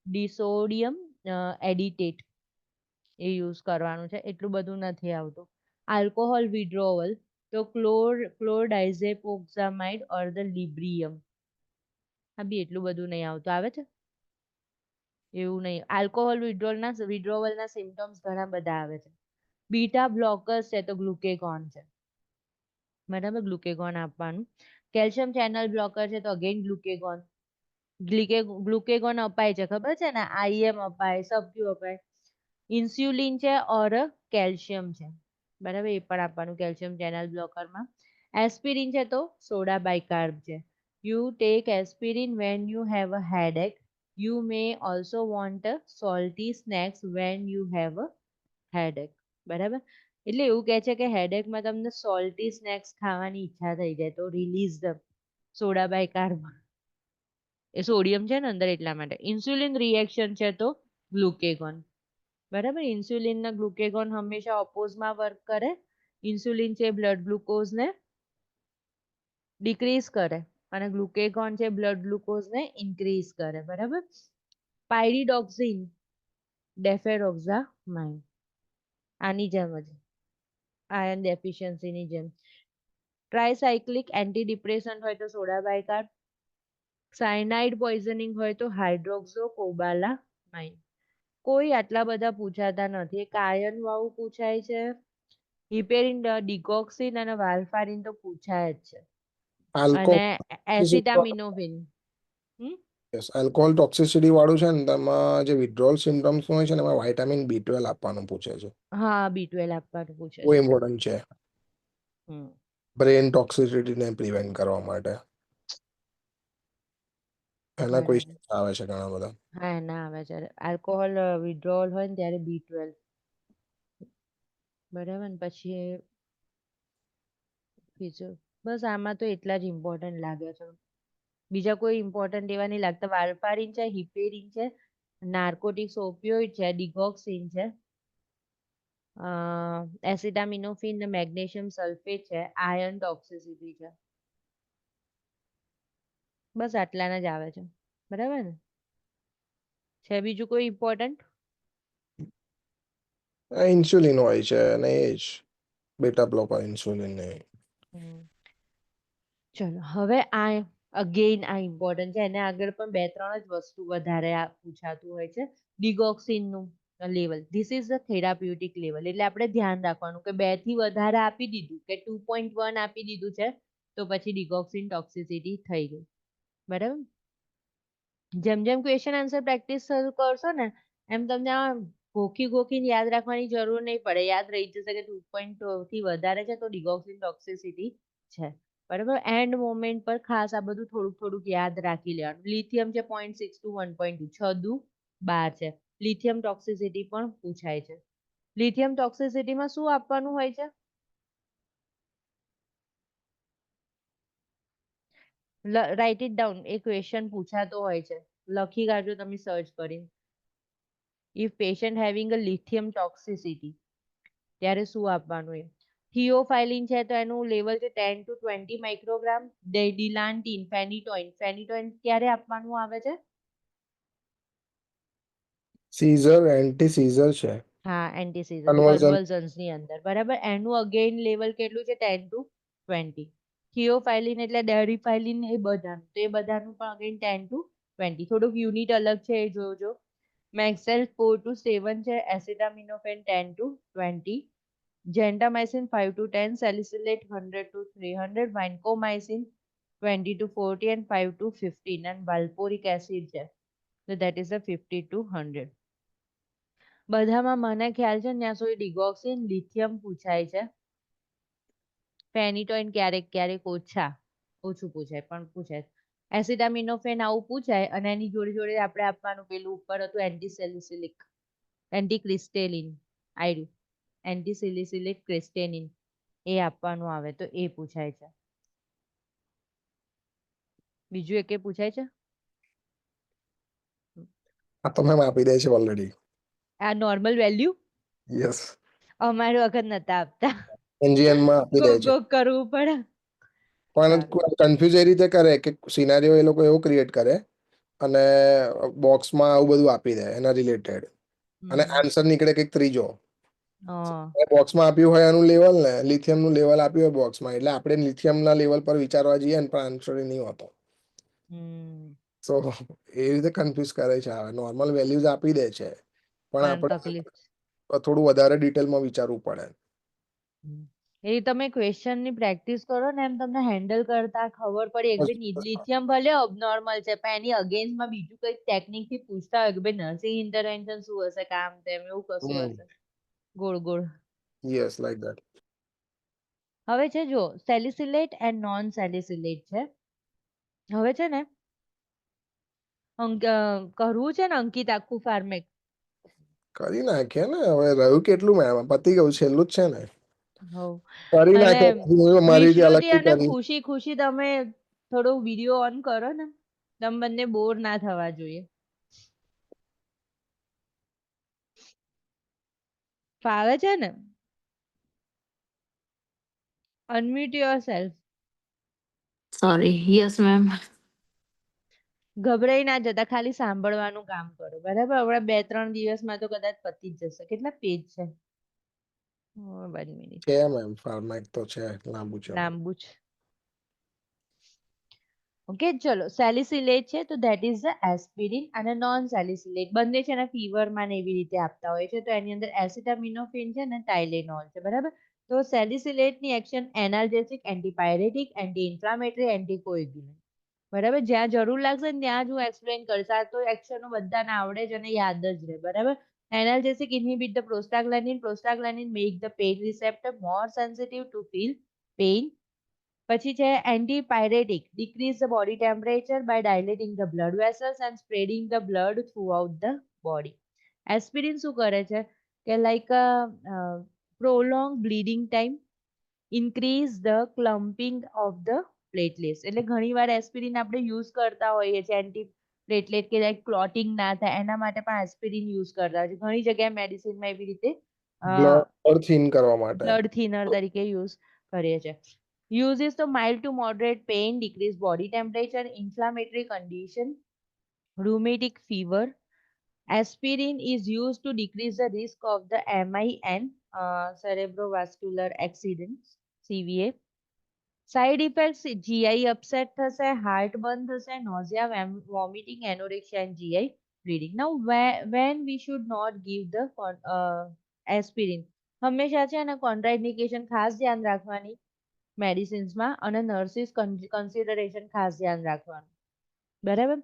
ડિસોડિયમ એડિટેટ એ યુઝ કરવાનું છે. એટલું બધું નથી આવતું. આલ્કોહોલ વિડ્રોવલ તો ક્લોરડાઇઝેપોક્સામાઇડ ઓર ધ લિબ્રિયમ, આ બી એટલું બધું નહીં આવતું. આવે છે એવું નહીં. આલ્કોહોલ વિડ્રોવલના સિમ્ટમ્સ ઘણા બધા આવે છે. બીટા બ્લોકર્સ છે તો ગ્લુકેગોન છે. બરાબર, ગ્લુકેગોન આપવાનું. કેલ્શિયમ ચેનલ બ્લોકર છે તો અગેન ગ્લુકેગોન. ગ્લુકેગોન અપાય છે ખબર છે ને, આઈએમ અપાય, સબ્ક્યુ અપાય. ઇન્સ્યુલિન છે ઓર કેલ્શિયમ છે. બરાબર, એ પણ આપવાનું કેલ્શિયમ ચેનલ બ્લોકરમાં. એસ્પિરિન છે તો સોડા બાયકાર્બ છે. You take aspirin when you have a headache. You may also want salty snacks when you have a headache. બરાબર, એટલે એવું કહે છે કે હેડેકમાં તમને સોલ્ટી સ્નેક્સ ખાવાની ઈચ્છા થઈ જાય તો રિલીઝ ધ સોડા બાયકાર્બ, એ સોડિયમ છે ને અંદર એટલા માટે. ઇન્સ્યુલિન રિએક્શન છે તો ગ્લુકેગોન. બરાબર, ઇન્સ્યુલિનના ગ્લુકેગોન હંમેશા ઓપોઝમાં વર્ક કરે. ઇન્સ્યુલિન છે બ્લડ ગ્લુકોઝને ડિક્રીઝ કરે અને ગ્લુકેગોન છે બ્લડ ગ્લુકોઝને ઇન્ક્રીઝ કરે. બરાબર, પાયરીડોક્સિન, ડેફેરોક્સામાઇન, આની જેમ જ આયર્ન ડેફિશિયન્સીની જેમ. ટ્રાયસાયક્લિક એન્ટીડિપ્રેસન્ટ હોય તો સોડા બાયકાર્બ. સાયનાઇડ પોઈઝનિંગ હોય તો હાઇડ્રોક્સોકોબાલામાઇન. કોઈ આટલા બધા પૂછાતા નથી. એક આયર્ન વાળું પૂછાય છે, હિપેરિન, ડિગોક્સિન અને વાલ્ફારિન તો પૂછાય જ છે, અને એસિટામિનોફિન. આલ્કોહોલ ટોક્સિસિટી વાળું છે ને તેમાં જે વિથડ્રોલ સિમ્ટમ્સ હોય છે ને એમાં વિટામિન B12 આપવાનું પૂછે છે. હા, B12 આપવાનું પૂછે બહુ છે. ઇમ્પોર્ટન્ટ છે બ્રેન ટોક્સિસિટીને પ્રિવેન્ટ કરવા માટે. એના બરાબર, ક્વેશ્ચન આવે છે ઘણા બધા. હા એના આવે છે. આલ્કોહોલ વિથડ્રોવલ હોય ને ત્યારે B12. બરાબર ને પછી બીજું બસ આમાં તો એટલા જ ઇમ્પોર્ટન્ટ લાગે છે. બીજા કોઈ ઇમ્પોર્ટન્ટ એવા નહીં લાગતા. વાલ્ફારિન છે, હિપેરિન છે, નાર્કોટિક્સ ઓપિયોઇડ છે, ડિગોક્સિન છે, એસિટામિનોફિન ને મેગ્નેશિયમ સલ્ફેટ છે, આયર્ન ટોક્સિસિટી છે. બસ આટલાના જ આવે છે. બરાબર ને? છે બીજું કોઈ ઇમ્પોર્ટન્ટ? ઇન્સ્યુલિન હોય છે અને એ જ બેટા બ્લોકર ઇન્સ્યુલિન ને. ચલો હવે આ અગેઇન આ ઇમ્પોર્ટન્ટ છે. એને આગળ પણ 2-3 જ વસ્તુ વધારે આ પૂછાતું હોય છે. ડિગોક્સિનનું level, this is the therapeutic level. એટલે આપણે ધ્યાન રાખવાનું કે 2 થી વધારે આપી દીધું કે 2.1 આપી દીધું છે તો પછી ડિગોક્સિન ટોક્સિસિટી થઈ ગઈ. બરાબર, જેમ જેમ ક્વેશ્ચન આન્સર પ્રેક્ટિસ શરૂ કરશો ને એમ તમને આ ગોખીને યાદ રાખવાની જરૂર નહીં પડે. યાદ રહી જશે કે 2.2 થી વધારે છે તો ડિગોક્સિન ટોક્સિસિટી છે. બરાબર, એન્ડ મોમેન્ટ પર ખાસ આ બધું થોડુંક યાદ રાખી લેવાનું. લિથિયમ છે 0.6 to 1.2, 6 દુ 12 છે. લિથિયમ ટોક્સિસિટી પણ પૂછાય છે. લિથિયમ ટોક્સિસિટીમાં શું આપવાનું હોય છે? Write it down. એ ક્વેશ્ચન પૂછાતો હોય છે, લખી કાઢજો તમે સર્ચ કરીને. If patient having a lithium toxicity, ત્યારે શું આપવાનું એ. થિયોફાઇલિન છે તો એનું લેવલ છે 10 to 20 માઇક્રોગ્રામ. ડિલાન્ટિન, ફેનિટોઇન ક્યારે આપવાનું આવે છે? સીઝર એન્ટી સીઝર છે, હા, એન્ટીસીઝર કન્વર્ઝન. કન્વલ્ઝન્સ ની અંદર, બરાબર. એનું અગેન લેવલ કેટલું છે? 10 to 20. થિયોફાઇલિન એટલે ડેરિફાઇલિન, એ બધાનું, તો એ બધાનું પણ અગેન 10 to 20. થોડુંક યુનિટ અલગ છે એ જોજો. મેક્સેલ 4 to 7 છે, acetaminophen 10 to 20, gentamicin 5 to 10, salicylate 100 to 300, vancomycin 20 to 40 and 5 to 15, and valproic acid છે, so that is a 50 to 100. બધામાં મને ખ્યાલ છે ત્યાં સુધી ડિગોક્સિન, લિથિયમ પૂછાય છે. ફેનિટોઇન ક્યારેક ક્યારેક ઓછું પૂછાય, પણ પૂછાય. એસિટામિનોફેન આવું પૂછાય, અને એની જોડે જોડે આપણે આપવાનું પેલું ઉપર હતું એન્ટીસેલિસિલિક, એન્ટીક્રિસ્ટેલિન, આયરું એન્ટીસેલિસિલિક ક્રિસ્ટેનિન, એ આપવાનું આવે તો એ પૂછાય છે. બીજું એકે પૂછાય છે? આ તો મેમ આપી દે છે ઓલરેડી. આ નોર્મલ વેલ્યુ યસ, અમારી વખત નતા આપતા, એનજીએન માં આપી દે છે. કોક કરવું પડે. પણ કન્ફ્યુઝ એ રીતે કરે કે સિનારીઓ એ લોકો એવો ક્રિએટ કરે અને બોક્સમાં આવું બધું આપી દે એના રિલેટેડ, અને આન્સર નીકળે કંઈક ત્રીજો. બોક્સમાં આપ્યું હોય એનું લેવલ ને લિથિયમ નું લેવલ આપ્યું હોય બોક્સમાં, એટલે આપણે લિથિયમ ના લેવલ પર વિચારવા જઈએ ને પણ આન્સર નહીં હોતો. સો એ રીતે કન્ફ્યુઝ કરે છે. નોર્મલ વેલ્યુઝ આપી દે છે, પણ આપણે તકલીફ. થોડું વધારે ડિટેલમાં વિચારવું પડે. એ તમે ક્વેશ્ચન ની પ્રેક્ટિસ કરો ને, એમ તમને હેન્ડલ કરતા ખબર પડી કે ભાઈ લિથિયમ ભલે અબનોર્મલ છે, પણ એની અગેન્સ્ટમાં બીજું કઈ ટેકનિક થી પૂછતા હોય કે ભાઈ નર્સિંગ ઇન્ટરવેન્શન શું હશે, કામ તેમ એવું કશું હશે. ગોળ ગોળ. Yes, like that. હવે છે જો સેલિસિલેટ એન્ડ નોન સેલિસિલેટ છે. હવે છે ને કરવું છે ને અંકિત આખું ફાર્મેક. કરી નાખીએ ને, હવે રહ્યું કેટલું મેમ, પતી ગયું, છેલ્લું જ છે ને. હવ. કરી અને નાખે, મારી રીતે વિષ્ણુજી અલગથી અને કરી. ખુશી ખુશી તમે થોડો વિડીયો ઓન કરો ને, તમે બંને બોર ના થવા જોઈએ. ફાવે છે ને? Unmute yourself. Sorry. Yes ma'am. ગભરાઈ ના જતા, ખાલી સાંભળવાનું કામ કરો, બરાબર. હવે 2-3 દિવસમાં તો કદાચ પતી જ જશે. કેટલા પેજ છે? 1 મિનિટ. છે મેમ, ફાર્મેક તો છે, લાંબુ છે. લાંબુ છે. ઓકે, ચલો. સેલિસિલેટ છે તો ધેટ ઇઝ ધ એસ્પિરિન, અને નોન સેલિસિલેટ બંને છે ને ફીવરમાં ને એવી રીતે આપતા હોય છે. તો એની અંદર એસિટામિનોફેન છે ને ટાઇલેનોલ છે, બરાબર. તો સેલિસિલેટની એક્શન એનાલ્જેસિક, એન્ટીપાયરેટિક, એન્ટી ઇન્ફ્લામેટરી, એન્ટીકોએગ્યુલન્ટ, બરાબર. જ્યાં જરૂર લાગશે ને ત્યાં જ હું એક્સપ્લેન કરીશ. આ તો એક્શનો બધાને આવડે જ અને યાદ જ રહે, બરાબર. Analgesic inhibit the prostaglandin. Prostaglandin make the pain receptor more sensitive to feel pain. પછી છે antipyretic, decrease the body temperature by dilating the blood vessels and spreading the blood throughout the body. Aspirin શું કરે છે કે like prolong bleeding time, increase the clumping of the platelets. એટલે ઘણી વાર aspirin આપણે યુઝ કરતા હોઈએ છીએ એન્ટી પ્લેટલેટ કે લાઈક ક્લોટિંગ ના થાય એના માટે પણ એસ્પિરિન યુઝ કરતા હોય છે. ઘણી જગ્યાએ મેડિસિનમાં એવી રીતે બ્લડ થિન કરવા માટે. બ્લડ થિનર તરીકે યુઝ કરીએ છીએ. Use is to mild to moderate pain, decrease body temperature, inflammatory condition, rheumatic fever. Aspirin is used to decrease the risk of the MI and cerebrovascular accidents, CVA. Side effects: GI upset થશે, heart burn થશે, nausea, vomiting, anorexia and GI bleeding. Now when we should not give the aspirin, હંમેશા છે ને કોન્ટ્રાઇન્ડિકેશન ખાસ ધ્યાન રાખવાની મેડિસિન્સમાં, અને nurses consideration ખાસ ધ્યાન રાખવાનું, બરાબર.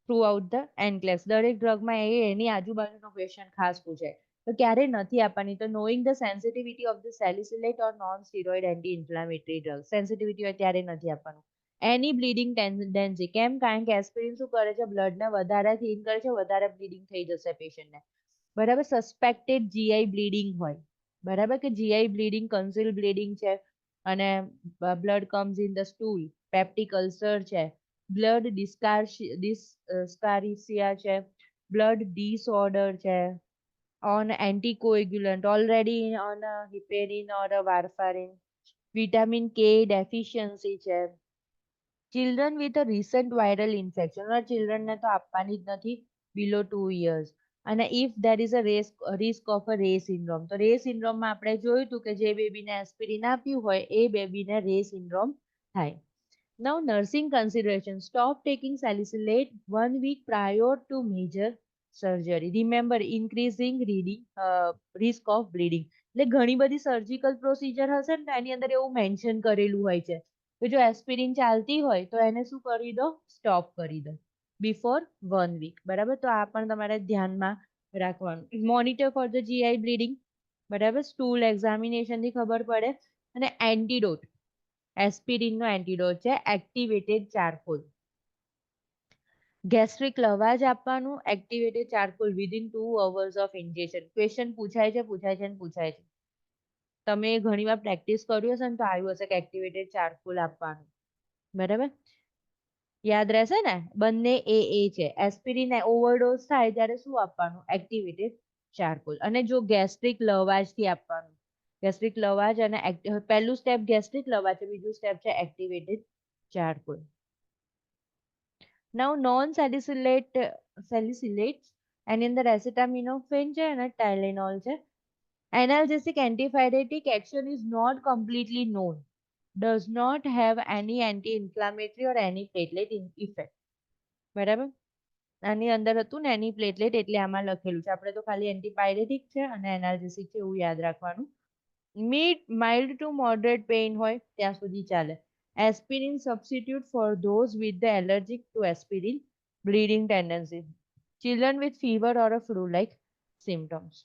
થ્રુ આઉટ ધ એનક્લેસ દરેક ડ્રગમાં એની આજુબાજુનો ક્વેશ્ચન ખાસ પૂછાય. તો ક્યારે નથી આપવાની, તો knowing the sensitivity of the salicylate or non steroid anti inflammatory drug. Sensitivity હોય ત્યારે નથી આપવાનું. એની બ્લીડિંગ ટેન્ડન્સી, કેમ? કારણ કે એસ્પિરિન શું કરે છે, બ્લડને વધારે થિન કરે છે, વધારે બ્લીડિંગ થઈ જશે પેશન્ટને, બરાબર. સસ્પેક્ટેડ જીઆઈ બ્લીડિંગ હોય, બરાબર, કે જીઆઈ બ્લીડિંગ, કન્સીલ બ્લીડિંગ છે, અને blood comes in the stool, peptic ulcer છે, બ્લડ ડિસ્કારિસિયા છે, બ્લડ ડિસઓર્ડર છે, on anticoagulant, already on a heparin or a warfarin, vitamin K deficiency છે, children with a recent viral infection, or children ને તો આપવાની જ નથી below 2 years, અને if there is a risk of a રે syndrome, તો રે સિન્ડ્રોમમાં આપણે જોયું હતું કે જે બેબીને એસ્પિરિન આપ્યું હોય એ બેબીને રે સિન્ડ્રોમ થાય. Now nursing consideration, stop taking salicylate 1 week prior to major surgery. Remember increasing risk of bleeding. એટલે ઘણી બધી સર્જિકલ પ્રોસિજર હશે ને તો એની અંદર એવું મેન્શન કરેલું હોય છે કે જો એસ્પિરિન ચાલતી હોય તો એને શું કરી દો, સ્ટોપ કરી દો બિફોર 1 week. બરાબર, તો આ પણ તમારે ધ્યાનમાં રાખવાનું. Monitor for the GI bleeding, બરાબર, સ્ટૂલ એક્ઝામિનેશન થી ખબર પડે. અને એન્ટીડોટ, એસ્પિરિનનો એન્ટીડોટ છે એક્ટિવેટેડ ચારકોલ. ગેસ્ટ્રિક લવાજ આપવાનું activated charcoal within 2 hours of injection. Question પૂછાય છે. તમે ઘણીવાર પ્રેક્ટિસ કર્યું હશે ને તો આવ્યું હશે કે એક્ટિવેટેડ ચારકોલ આપવાનું. બરાબર, યાદ રહેશે ને, બંને એ છે. એસ્પિરિન ઓવરડોઝ થાય ત્યારે શું આપવાનું, એક્ટિવેટેડ ચારકોલ. અને જો ગેસ્ટ્રિક લવાજથી આપવાનું, ગેસ્ટ્રિક લવાજ અને પહેલું સ્ટેપ ગેસ્ટ્રિક લવાજ છે, બીજું સ્ટેપ છે એક્ટિવેટેડ ચારકોલ. નાઉ નોન સેલિસિલેટ્સ એની અંદર એસિટામિનોફેન છે અને ટાઇલેનોલ છે. Analgesic antipyretic action is not completely known, does not have any anti-inflammatory or any platelet effect. બરાબર, આની અંદર હતું ને એની પ્લેટલેટ એટલે આમાં લખેલું છે. આપણે તો ખાલી એન્ટીપાયરેટિક છે અને એનાલ્જેસિક છે એવું યાદ રાખવાનું. માઇલ્ડ ટુ મોડરેટ પેઇન હોય ત્યાં સુધી ચાલે. Aspirin substitute for those with the allergic to aspirin bleeding tendency, children with fever or a flu like symptoms.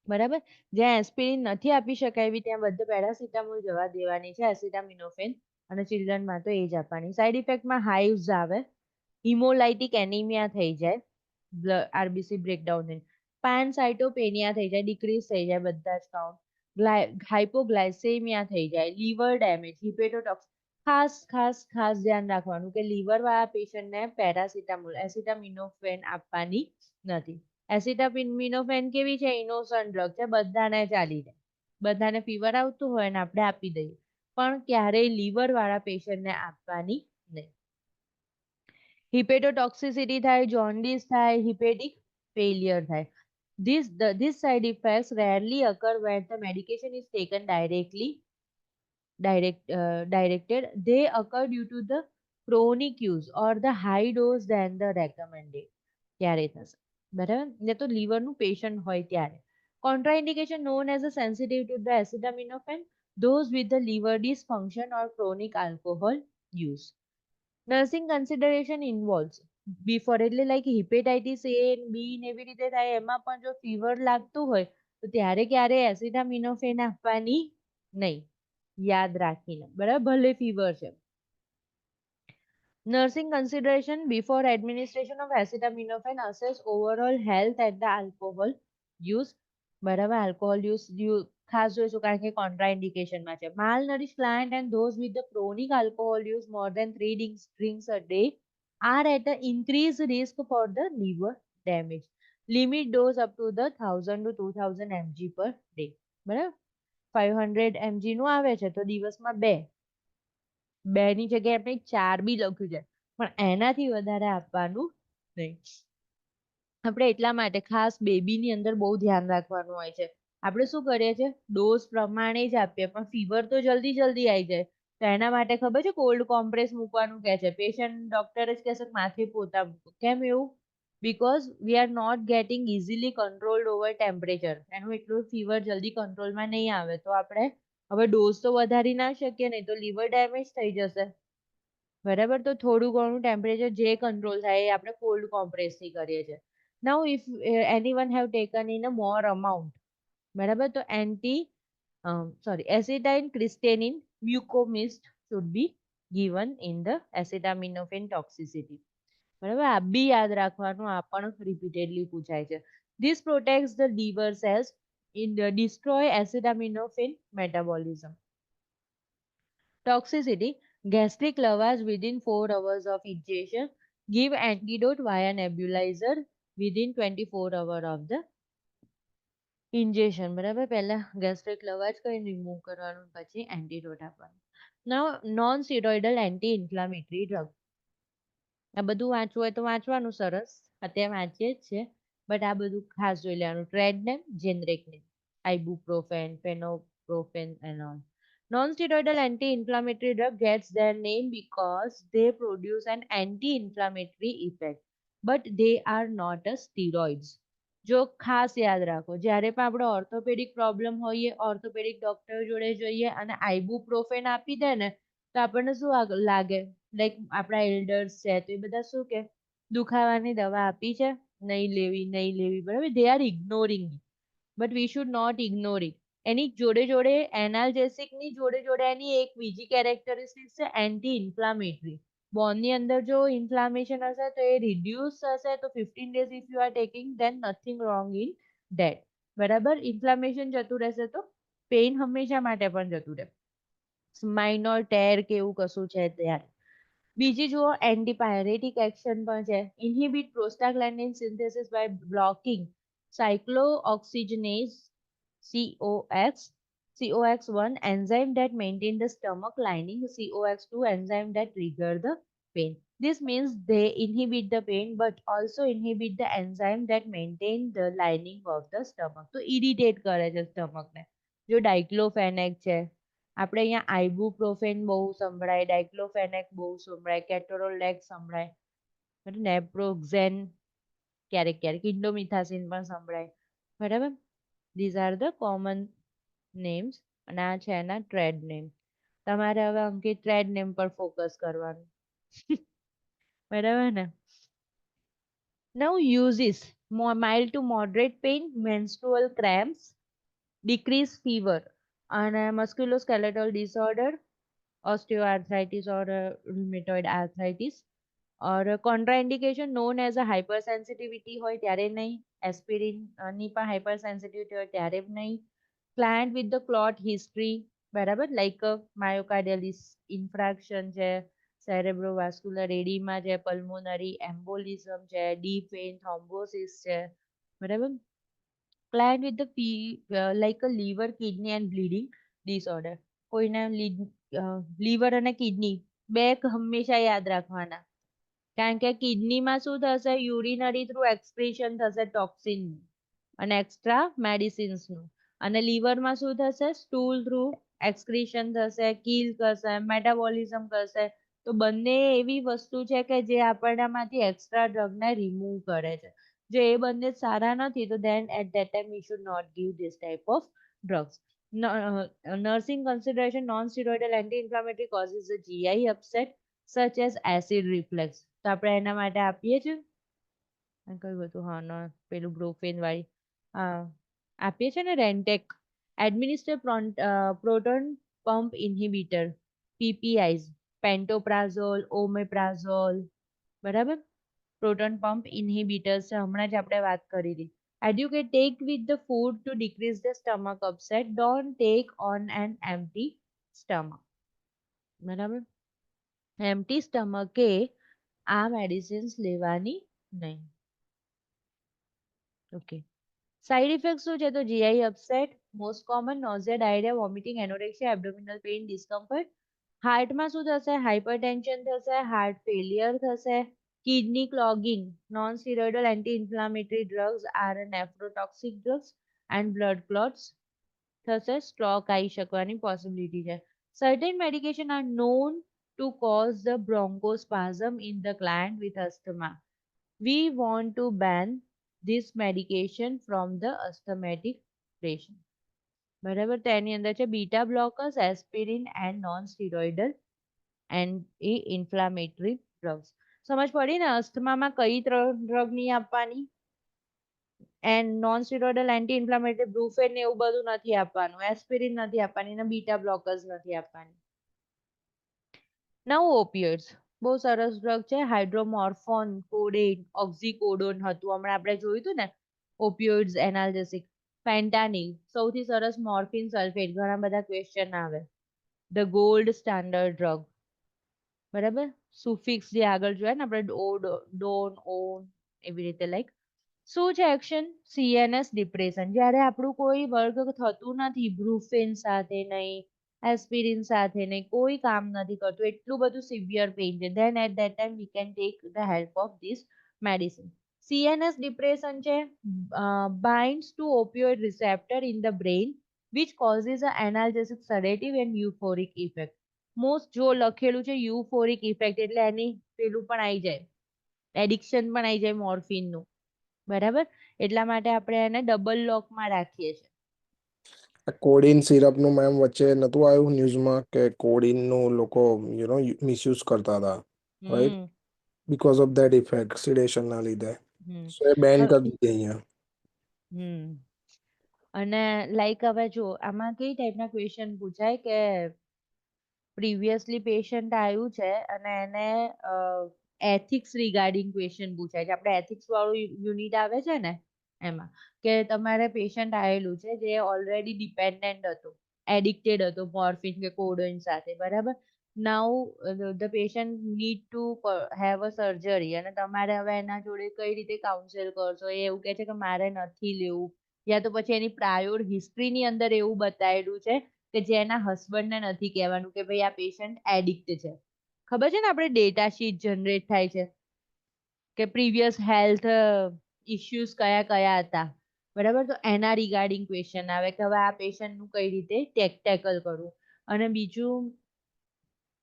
બરાબર, જ્યાં એસ્પિરિન નથી આપી શકાય ત્યાં બધે પેરાસિટામોલ જવા દેવાની છે, એસિટામિનોફેન, અને ચિલ્ડ્રનમાં તો એ જ આપવાની. સાઈડ ઇફેક્ટમાં હાઇવ્સ આવે, હિમોલાઇટિક એનિમિયા થઈ જાય, આરબીસી બ્રેકડાઉન થઈ, પાનસાઇટોપેનિયા થઈ જાય, ડિક્રીઝ થઈ જાય બધા જ કાઉન્ટ, હાઇપોગ્લાયસેમિયા થઈ જાય, લીવર ડેમેજ, હિપેટોટોક્સ. ખાસ ખાસ ખાસ ધ્યાન રાખવાનું કે લીવર વાળા પેશન્ટને પેરાસિટામોલ, એસિટામિનોફેન આપવાની નથી. એસિટામિનોફેન કેવી છે, ઇનોસન્ટ ડ્રગ છે, બધાને ચાલી જાય, બધાને ફીવર આવતું હોય ને આપણે આપી દઈએ, પણ ક્યારેય લીવર વાળા પેશન્ટને આપવાની નહીં. હિપેટોટોક્સિસિટી થાય, જોન્ડિસ થાય, હિપેટિક ફેલિયર થાય. These side effects rarely occur when the medication is taken directed. They occur due to the chronic use or the high dose than the recommended. ત્યારે થશે, બરાબર, ને તો લીવરનું પેશન્ટ હોય ત્યારે. Contraindication known as a sensitive to the acetaminophen, those with the liver dysfunction or chronic alcohol use. Nursing consideration involves before, એટલે like hepatitis એ બી ને એવી રીતે થાય એમાં પણ જો ફીવર લાગતું હોય તો ત્યારે ક્યારે એસિટામિનોફેન આપવાની નહીં, યાદ રાખીને, બરાબર, ભલે ફીવર છે. Nursing consideration before administration of acetaminophen, assess overall health and the alcohol use. બરાબર, alcohol use ખાસ જોઈશું કારણ કે કોન્ટ્રાઇન્ડિકેશનમાં છે. Malnourished client and those with the chronic alcohol use more than 3 drinks a day are at an increased risk for the liver damage. Limit dose up to the 1000 to 2000 mg per day. બરાબર, 500 mg નું આવે છે તો દિવસમાં 2 ની જગ્યાએ આપણે 4 બી લખ્યું છે, પણ એનાથી વધારે આપવાનું નહીં. આપણે એટલા માટે ખાસ બેબીની અંદર બહુ ધ્યાન રાખવાનું હોય છે. આપણે શું કરીએ છીએ, ડોઝ પ્રમાણે જ આપીએ, પણ ફીવર તો જલ્દી આવી જાય તો એના માટે ખબર છે કોલ્ડ કોમ્પ્રેસ મૂકવાનું કહે છે. પેશન્ટ ડોક્ટર જ કહેશે માથે પોતા મૂકો. કેમ એવું? Because we are not getting easily controlled over temperature. એનું એટલું ફીવર જલ્દી કંટ્રોલમાં નહીં આવે તો આપણે હવે ડોઝ તો વધારી ના શકીએ, નહીં તો લીવર ડેમેજ થઈ જશે. બરાબર, તો થોડું ઘણું ટેમ્પરેચર જે કંટ્રોલ થાય એ આપણે કોલ્ડ કોમ્પ્રેસથી કરીએ છીએ. Now if anyone have taken in a more amount, બરાબર, તો acetylcysteine mucomist should be given in the acetaminophen toxicity. બરાબર, આ બી યાદ રાખવાનું, આ પણ રિપીટેડલી પૂછાય છે. This protects the liver cells in the destroy acetaminophen metabolism. Toxicity, gastric lavage within 4 hours of ingestion, give antidote via nebulizer within 24 hours of the ingestion. બરાબર, પહેલા gastric lavage કરીને remove કરવાનું, પછી antidote આપવાનું. Now non steroidal anti inflammatory drug. આ બધું વાંચવું હોય તો વાંચવાનું સરસ, અત્યારે વાંચીએ જ છે, બટ આ બધું ખાસ જોઈ લેવાનું. Trade name, generic name, ibuprofen, phenoprofen and all. Non-steroidal anti-inflammatory drug gets their name because they produce an anti-inflammatory effect, but they are not a steroids. જો ખાસ યાદ રાખો, જ્યારે પણ આપણો ઓર્થોપેડિક પ્રોબ્લેમ હોઈએ, ઓર્થોપેડિક ડોક્ટર જોડે જઈએ અને આઇબુપ્રોફેન આપી દે ને, તો આપણને શું લાગે, લાઈક આપણા એલ્ડર્સ છે તો એ બધા શું કે દુખાવાની દવા આપી છે, નહીં લેવી, બરાબર, they are ignoring, but we should not ignore it. એની જોડે જોડે એનાલ્જેસિકની જોડે જોડે એની એક બીજી કેરેક્ટરિસ્ટિક છે એન્ટી ઇન્ફ્લામેટરી. બોનની અંદર જો ઇન્ફ્લામેશન હશે તો એ રિડ્યુસ થશે, તો 15 days if you are taking then nothing wrong in that. બરાબર, ઇન્ફ્લામેશન જતું રહેશે તો પેઇન હંમેશા માટે પણ જતું રહે, માઇનોર ટેર કે એવું કશું છે ત્યારે. બીજી જુઓ, એન્ટીપાયરેટિક એક્શન પણ છે. Inhibit prostaglandin synthesis by blocking cyclooxygenase COX1 enzyme that maintain the stomach lining, COX2 enzyme that trigger the pain. This means they inhibit the pain but also inhibit the enzyme that maintain the lining of the stomach. તો irritate કરે છે સ્ટમકને. જો ડાઇક્લોફેનેક છે, આપણે અહીંયા ibuprofen બહુ સંભળાય, ડાઇક્લોફેનેક બહુ સંભળાય, કેટોરોલેક સંભળાય, નેપ્રોક્ઝેન ક્યારેક ક્યારેક, ઇન્ડોમિથાસિન પણ સંભળાય. બરાબર, these are the common names. અને આ છે એના ટ્રેડ નેમ. તમારે હવે અંકિત ટ્રેડ નેમ પર ફોકસ કરવાનું. બરાબર ને. Now uses mild to moderate pain, menstrual cramps, decreased fever, and musculoskeletal disorder, osteoarthritis or rheumatoid arthritis, or contraindication known as a hypersensitivity હોય ત્યારે નહીં, એસ્પિરિન ની પણ hypersensitivity હોય ત્યારે નહીં, client with the clot history, બરાબર, like myocardial infarction છે, cerebrovascular edema છે, pulmonary embolism છે, deep vein thrombosis છે, બરાબર. client with the like a liver, kidney and bleeding disorder. કોઈને લીવર અને કિડની બે હંમેશા યાદ રાખવાના, કારણ કે કિડનીમાં શું થશે, યુરિનરી થ્રુ એક્સક્રીશન થશે ટોક્સિન અને એક્સ્ટ્રા મેડિસિન્સનું, અને લીવરમાં શું થશે, સ્ટૂલ થ્રુ એક્સક્રીશન થશે, કિલ કરશે, મેટાબોલિઝમ કરશે. તો બંને એવી વસ્તુ છે કે જે આપણનામાંથી એક્સ્ટ્રા ડ્રગને રિમૂવ કરે છે. જો એ બંને સારા નથી તો then at that time we should not give this type of drugs. Nursing consideration, non-steroidal anti-inflammatory causes the GI upset such as acid reflux. તો આપણે એના માટે આપીએ છીએ, કયું હતું, હા, પેલું બ્રોફેન વાળી આપીએ છીએ ને, રેન્ટેક. એડમિનિસ્ટર પ્રોટોન પંપ ઇન્હિબિટર, PPIs, પેન્ટોપ્રાઝોલ, ઓમેપ્રાઝોલ, બરાબર, પ્રોટોન પંપ ઇન્હિબિટર્સ છે, હમણાં જ આપણે વાત કરી હતી. Educate, take with the food to decrease the stomach upset. Don't take on an empty stomach. બરાબર, empty stomach એ આ મેડિસિન્સ લેવાની નહીં. ઓકે, સાઇડ ઇફેક્ટ શું છે, તો GI upset, most common nausea, diarrhea, vomiting, anorexia, abdominal pain, discomfort. હાર્ટમાં શું થશે, હાઇપરટેન્શન થશે, હાર્ટ ફેલિયર થશે, kidney clogging. Non steroidal anti inflammatory drugs are nephrotoxic drugs and blood clots થશે, સ્ટ્રોક આવી શકવાની પોસિબિલિટી છે. Certain medication are non to cause the bronchospasm in the client with asthma. We want to ban this medication from the asthmatic patient. બરાબર, તો એની અંદર છે beta blockers, aspirin and non steroidal anti inflammatory drugs. સમજ પડી ને, અસ્થમામાં કઈ ડ્રગ નહીં આપવાની, and non steroidal anti inflammatory brufen એવું બધું નથી આપવાનું, એસ્પિરિન નથી આપવાની, અને બીટા બ્લોકર્સ નથી આપવાની. નવ ઓપિયોઇડ્સ બહુ સરસ ડ્રગ છે, હાઇડ્રોમોર્ફોન, કોડેન, ઓક્ઝીકોડોન હતું હમણાં આપણે જોયું હતું ને, ઓપિયોઇડ્સ એનાલ્જેસિક. ફેન્ટાનિલ, સૌથી સરસ મોર્ફિન સલ્ફેટ, ઘણા બધા ક્વેશ્ચન આવે. ધ ગોલ્ડ સ્ટાન્ડર્ડ ડ્રગ, બરાબર, સુફિક્સ જે આગળ જોયા ને આપણે ડોન ઓન એવી રીતે લાઈક શું છે એક્શન? CNS depression. જ્યારે આપણું કોઈ વર્ક થતું નથી, બ્રુફેન સાથે નહીં, એસ્પિરિન સાથે નહીં, કોઈ કામ નથી કરતું, એટલું બધું સિવિયર પેઇન છે, then at that time we can take the help of this medicine. CNS depression છે, binds to opioid receptor in the brain which causes an analgesic, sedative and euphoric effect. Most જો લખેલું છે યુફોરિક effect એટલે એની પેલું પણ આવી જાય, addiction પણ આવી જાય મોર્ફિનનું. બરાબર, એટલા માટે આપણે એને ડબલ લોકમાં રાખીએ છીએ. આ કોડિન સિરપનું મેમ વચ્ચે નતું આવ્યું ન્યૂઝમાં કે કોડિનનું લોકો મિસયુઝ કરતા હતા, right? Hmm because of that effect સિડેશનના લીધે. હમ સો એ બેન હવે- કરી દીધી અહીંયા. હમ અને લાઈક હવે જો આમાં કઈ ટાઈપના ક્વેશ્ચન પૂછાય કે પ્રીવિયસલી પેશન્ટ આવ્યું છે અને એને એથિક્સ રિગાર્ડિંગ ક્વેશ્ચન પૂછાય છે. આપણે એથિક્સ વાળું યુનિટ આવે છે ને એમાં કે તમારે પેશન્ટ આવેલું છે જે ઓલરેડી ડિપેન્ડન્ટ હતો, એડિક્ટેડ હતો મોર્ફિન કે કોડોઇન સાથે, બરાબર. નાઉ the patient need to have a surgery અને તમારે હવે એના જોડે કઈ રીતે કાઉન્સેલ કરશો? એ એવું કહે છે કે મારે નથી લેવું, યા તો પછી એની પ્રાયોર હિસ્ટ્રીની અંદર એવું બતાવેલું છે કે જેના હસબન્ડને નથી કહેવાનું કે ભાઈ આ પેશન્ટ એડિક્ટ છે. ખબર છે ને આપણે ડેટા શીટ જનરેટ થાય છે કે પ્રીવિયસ હેલ્થ ઇશ્યુઝ કયા કયા હતા, બરાબર. તો એના રિગાર્ડિંગ ક્વેશ્ચન આવે કે હવે આ પેશન્ટનું કઈ રીતે ટેકલ કરવું. અને બીજું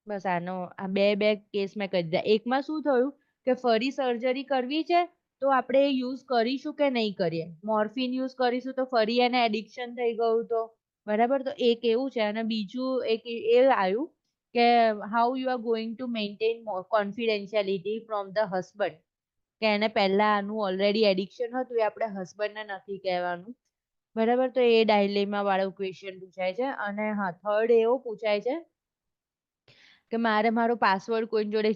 બસ આનો આ બે કેસ મેં કહી દીધા. એકમાં શું થયું કે ફરી સર્જરી કરવી છે તો આપણે યુઝ કરીશું કે નહીં કરીએ? મોર્ફિન યુઝ કરીશું તો ફરી એને એડિક્શન થઈ ગયું તો, બરાબર. તો એક એવું છે અને બીજું એક એ આવ્યું કે how you are going to maintain confidentiality from the husband, કે એને પહેલા આનું ઓલરેડી એડિક્શન હતું એ આપણે હસબન્ડને નથી કહેવાનું, બરાબર. તો એ ડાયલેમા વાળો ક્વેશ્ચન પૂછાય છે. અને હા, થર્ડ એવો પૂછાય છે કે મારે મારો પાસવર્ડ કોઈ જોડે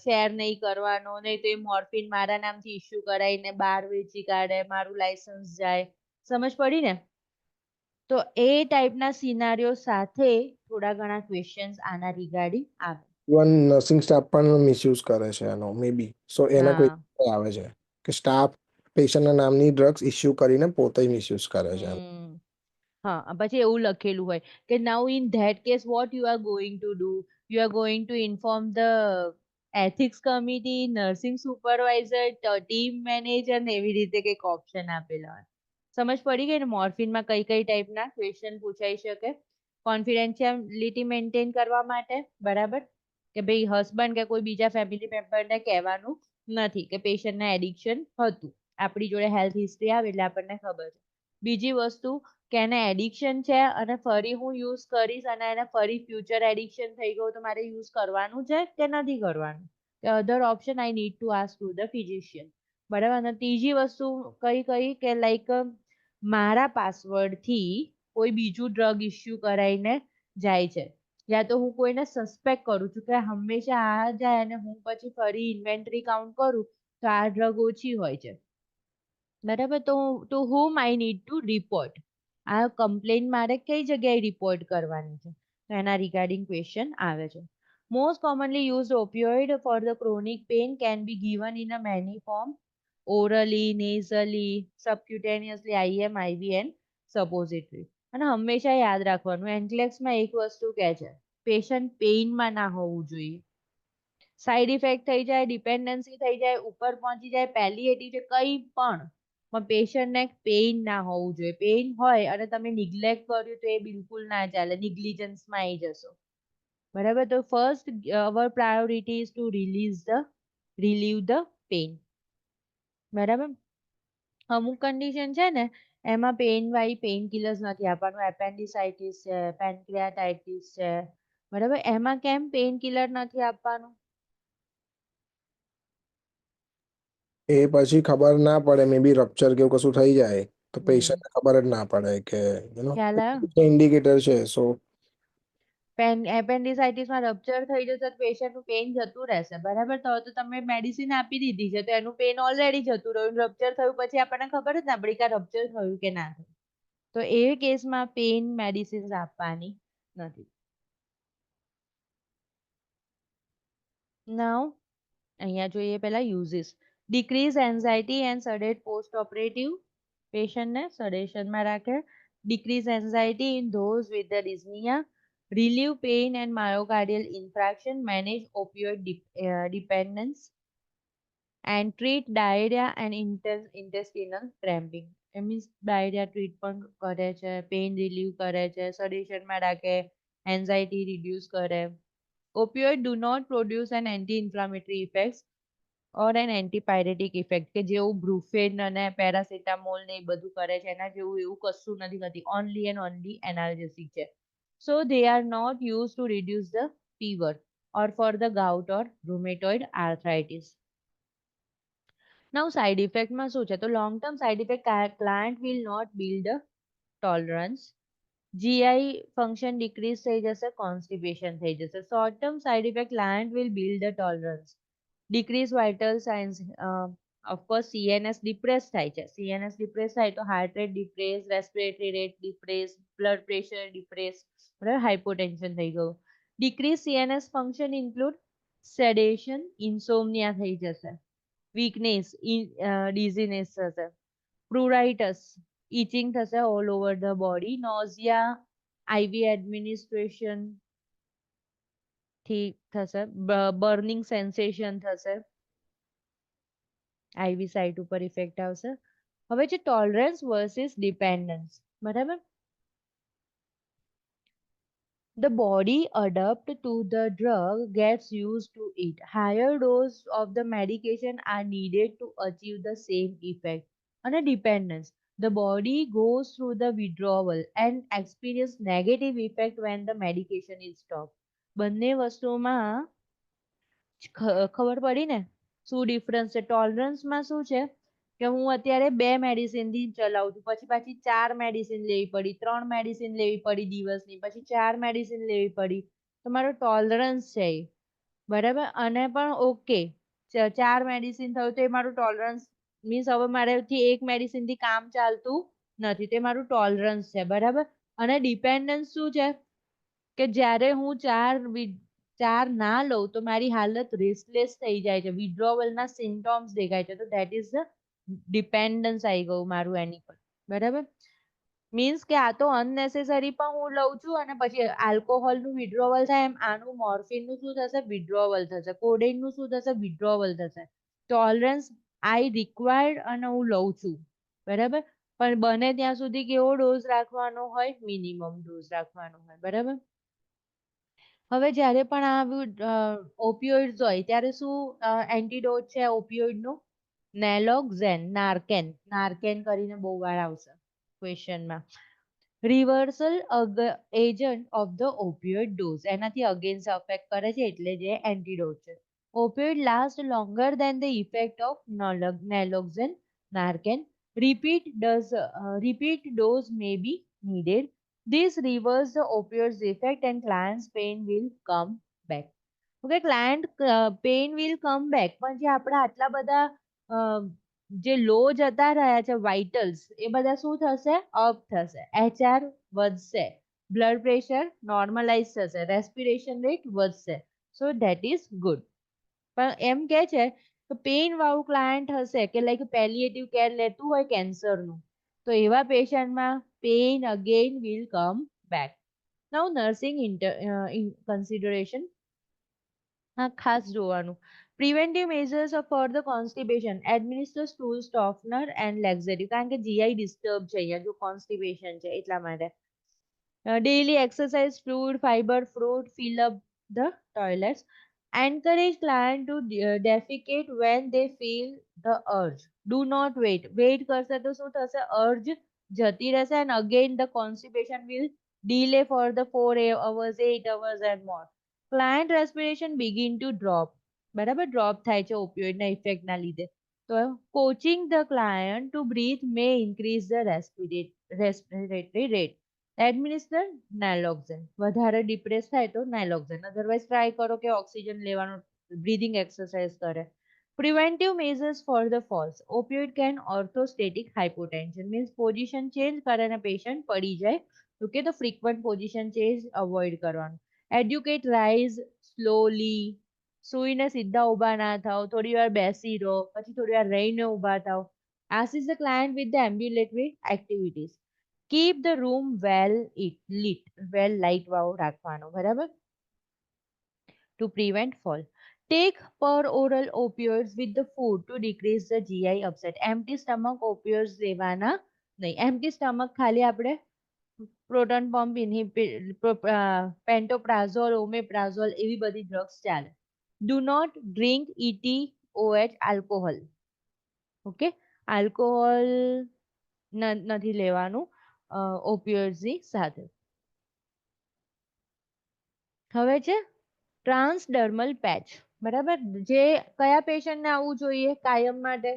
શેર નહીં કરવાનો, નહીં તો એ મોર્ફિન મારા નામથી ઇસ્યુ કરાવીને બહાર વેચી કાઢે, મારું લાયસન્સ જાય. સમજ પડી ને? તો એ ટાઈપના સિનારીઓ સાથે થોડા ઘણા ક્વેશ્ચન્સ આના રિગાર્ડિંગ આવે. ઇવન નર્સિંગ સ્ટાફ પણ મિસયુઝ કરે છે એનો મે બી. સો એના કોઈ હા આવે છે કે સ્ટાફ પેશન્ટના નામની ડ્રગ્સ ઇસ્યુ કરીને પોતે મિસયુઝ કરે છે. હા, પછી એવું લખેલું હોય કે now in that case what you are going to do, you are going to inform the ethics committee, nursing supervisor, team manager ને એવી રીતે કંઈક ઓપ્શન આપેલા હોય. સમજ પડી ગઈ ને મોર્ફિનમાં કઈ કઈ ટાઈપના ક્વેશ્ચન પૂછાઈ શકે? કોન્ફિડેન્શિયાલિટી મેન્ટેન કરવા માટે, બરાબર, કે ભાઈ હસબન્ડ કે કોઈ બીજા ફેમિલી મેમ્બરને કહેવાનું નથી કે પેશન્ટને એડિક્શન હતું. આપણી જોડે હેલ્થ હિસ્ટ્રી આવે એટલે આપણને ખબર છે. બીજી વસ્તુ કે એને એડિક્શન છે અને ફરી હું યુઝ કરીશ અને એને ફરી ફ્યુચર એડિક્શન થઈ ગયું તો મારે યુઝ કરવાનું છે કે નથી કરવાનું? કે other option I need to ask to the physician, બરાબર. અને ત્રીજી વસ્તુ કઈ કે લાઈક મારા પાસવર્ડથી કોઈ બીજું ડ્રગ ઇસ્યુ કરાઈને જાય છે, યા તો હું કોઈને સસ્પેક્ટ કરું છું કે હંમેશા આ જાય અને હું પછી ફરી ઇન્વેન્ટરી કાઉન્ટ કરું તો આ ડ્રગ ઓછી હોય છે, બરાબર. તો to whom I need to report, આ કમ્પ્લેન મારે કઈ જગ્યાએ રિપોર્ટ કરવાની છે? તો એના રિગાર્ડિંગ ક્વેશ્ચન આવે છે. Most commonly used opioid for the chronic pain can be given in a many form, orally, nasally, subcutaneously, IM, IV and suppository. અને હંમેશા યાદ રાખવાનું એન્ક્લેક્સમાં એક વસ્તુ કહે છે, પેશન્ટ પેઇનમાં ના હોવું જોઈએ. સાઈડ ઇફેક્ટ થઈ જાય, ડિપેન્ડન્સી થઈ જાય, ઉપર પહોંચી જાય, પેલિએટિવ છે, કંઈ પણ પેશન્ટને પેઇન ના હોવું જોઈએ. પેઇન હોય અને તમે નિગ્લેક્ટ કર્યું તો એ બિલકુલ ના ચાલે, નિગ્લિજન્સમાં આવી જશો, બરાબર. તો first our priority is to relieve the pain, બરાબર. અમુક કન્ડિશન છે ને એમાં પેઇન વાળી પેઇન કિલર્સ નથી આપવાનું, એપેન્ડિસાઇટિસ છે, પેન્ક્રિયાટાઇટિસ છે, બરાબર. એમાં કેમ પેઇન કિલર નથી આપવાનું? એ પછી ખબર ના પડે, મે બી રપ્ચર કે એવું કશું થઈ જાય તો પેશન્ટને ખબર જ ના પડે કે ખ્યાલ આવ્યો? ઇન્ડિકેટર છે. સો એપેન્ડિસાઇટિસમાં રપ્ચર થઈ જશે તો પેશન્ટનું પેઇન જતું રહેશે, બરાબર. તો તમે મેડિસિન આપી દીધી છે તો એનું પેઇન ઓલરેડી જતું રહ્યું, રપ્ચર થયું પછી આપણને ખબર જ ના પડી કે રપ્ચર થયું કે ના થયું. તો એ કેસમાં પેઇન મેડિસિન્સ આપવાની નથી. નાઉ અહીંયા જોઈએ પહેલા uses. Decrease anxiety and sedate post operative. પેશન્ટને સડેશનમાં રાખે. Decrease anxiety in those with the dyspnea. Relieve pain and myocardial infarction. Manage opioid dependence and treat diarrhea and intestinal cramping. It means diarrhea treat પણ કરે છે, pain relieve કરે છે, સડેશનમાં રાખે, anxiety reduce કરે. Opioid do not produce an anti-inflammatory effects or an antipyretic effect કે જેવું બ્રુફેન અને પેરાસિટામોલ ને એ બધું કરે છે એના જેવું એવું કશું નથી કરતી. Only and only analgesic છે. So they are not used to reduce the fever or for the gout or rheumatoid arthritis. Now side effect માં શું છે તો long term side effect client will not build a tolerance. GI function decrease થઈ જશે, constipation થઈ જશે. Short term side effect client will build a tolerance. Decrease vital signs. Of course CNS depressed થાય છે. CNS depressed થાય તો heart rate depress, respiratory rate depress, blood pressure depress, બરાબર hypotension થઈ ગયું. Decrease CNS function include sedation, insomnia થઈ જશે. Weakness, dizziness થશે. Pruritus, itching થશે all over the body. Nausea, IV administration થી થશે. Burning sensation થશે. IV સાઇટ ઉપર ઇફેક્ટ આવશે. હવે છે ટોલરન્સ વર્સિસ ડિપેન્ડન્સ, બરાબર. The body adapt to the drug, gets used to it. Higher dose of the medication are needed to achieve the same effect. And a dependence. The body goes through the withdrawal and experience negative effect when the medication is stopped. બંને વસ્તુમાં ખબર પડી ને શું difference છે. ટોલરન્સમાં શું છે કે હું અત્યારે 2 મેડિસિન થી ચલાવું છું, પછી પાછી 4 મેડિસિન લેવી પડી, 3 મેડિસિન લેવી પડી દિવસની, પછી 4 મેડિસિન લેવી પડી, તો મારો ટોલરન્સ છે એ, બરાબર. અને પણ ઓકે 4 મેડિસિન થયું તો એ મારું ટોલરન્સ મીન્સ હવે મારાથી એક મેડિસિન થી કામ ચાલતું નથી, તે મારું ટોલરન્સ છે, બરાબર. અને ડિપેન્ડન્સ શું છે કે જ્યારે હું 4 ના લઉં તો મારી હાલત રેસ્ટલેસ થઈ જાય છે, વિડ્રોવલના સિમ્ટોમ્સ દેખાય છે, તો ધેટ ઇઝ ધ ડિપેન્ડન્સ આવી ગયું મારું એની પર, બરાબર. મીન્સ કે આ તો અનનેસેસરી પણ હું લઉં છું અને પછી આલ્કોહોલનું વિડ્રોવલ થાય એમ આનું મોર્ફિનનું શું થશે વિડ્રોવલ થશે, કોડેઇનનું શું થશે વિડ્રોવલ થશે. ટોલરન્સ આઈ રિક્વાયર્ડ અને હું લઉં છું, બરાબર. પણ બને ત્યાં સુધી કેવો ડોઝ રાખવાનો હોય, મિનિમમ ડોઝ રાખવાનો હોય, બરાબર. હવે જ્યારે પણ આ ઓપિયોઇડ્સ હોય ત્યારે શું એન્ટીડોટ છે ઓપિયોઇડનું, નેલોક્ઝેન, નાર્કેન કરીને બહુ વાર આવશે ક્વેશ્ચનમાં. Reversal agent of the opioid dose, એનાથી અગેન્સ્ટ અફેક્ટ કરે છે એટલે જે એન્ટીડોટ છે. Opioid last longer than the effect of naloxone, narcan. Repeat dose may be needed. This reverse the opioids effect and client's pain will come back. Okay, client pain will come back. પણ જે આપણા આટલા બધા જે લો જતા રહ્યા છે vitals એ બધા શું થશે અપ થશે, HR વધશે, બ્લડ પ્રેશર નોર્મલાઇઝ થશે, રેસ્પિરેશન રેટ વધશે. So that is good. પણ એમ કે છે કે પેઇન વાળું ક્લાયન્ટ હશે કે લાઈક પેલિએટિવ કેર લેતું હોય કેન્સરનું, તો એવા પેશન્ટમાં pain again will come back. Now nursing consideration હા ખાસ જોવાનું. Preventive measures for the constipation, administer stool softener and laxative, કારણ કે જીઆઈ ડિસ્ટર્બ છે અહીંયા જો કોન્સ્ટિપેશન છે એટલા માટે. Daily exercise, fluid, fibre, fruit, fill up the toilets. Encourage client to defecate when they feel the urge. Do not wait. Wait કરશે તો શું થશે urge જતી રહેશે and again the constipation will delay for the 4 hours, 8 hours and more. Client respiration begin to drop. બરાબર drop થાય છે ઓપિયોઇડના ઇફેક્ટના લીધે. તો coaching the client to breathe may increase the respiratory rate. Administer naloxone, વધારે depress થાય તો નાઇલોક્ઝેન, otherwise try કરો કે ઓક્સિજન લેવાનું, બ્રીધિંગ એક્સરસાઇઝ કરે. Preventive measures for the falls, opioid can orthostatic hypotension, means position change કરે અને પેશન્ટ પડી જાય, ઓકે. તો ફ્રીક્વન્ટ પોઝિશન ચેન્જ અવોઇડ કરવાનું. એડ્યુકેટ રાઇઝ સ્લોલી, સૂઈને સીધા ઊભા ના થાવ, થોડી વાર બેસી રહો, પછી થોડી વાર રહીને ઊભા થાવ. Assist the client with the ambulatory activities. Keep the room lit, well light વાળો રાખવાનો, બરાબર? To prevent fall. Take per oral opioids with the food to decrease the GI upset. Empty stomach opioids લેવાના નહીં. Empty stomach ખાલી આપણે proton pump પેન્ટોપ્રાઝોલ, ઓમેપ્રાઝોલ એવી બધી drugs ચાલે. Do not drink ETOH alcohol. Okay, alcohol નથી લેવાનું ઓપિયોઇડ્સની સાથે. હવે છે ટ્રાન્સડર્મલ પેચ, બરાબર? જે કયા પેશન્ટને આવવું જોઈએ કાયમ માટે?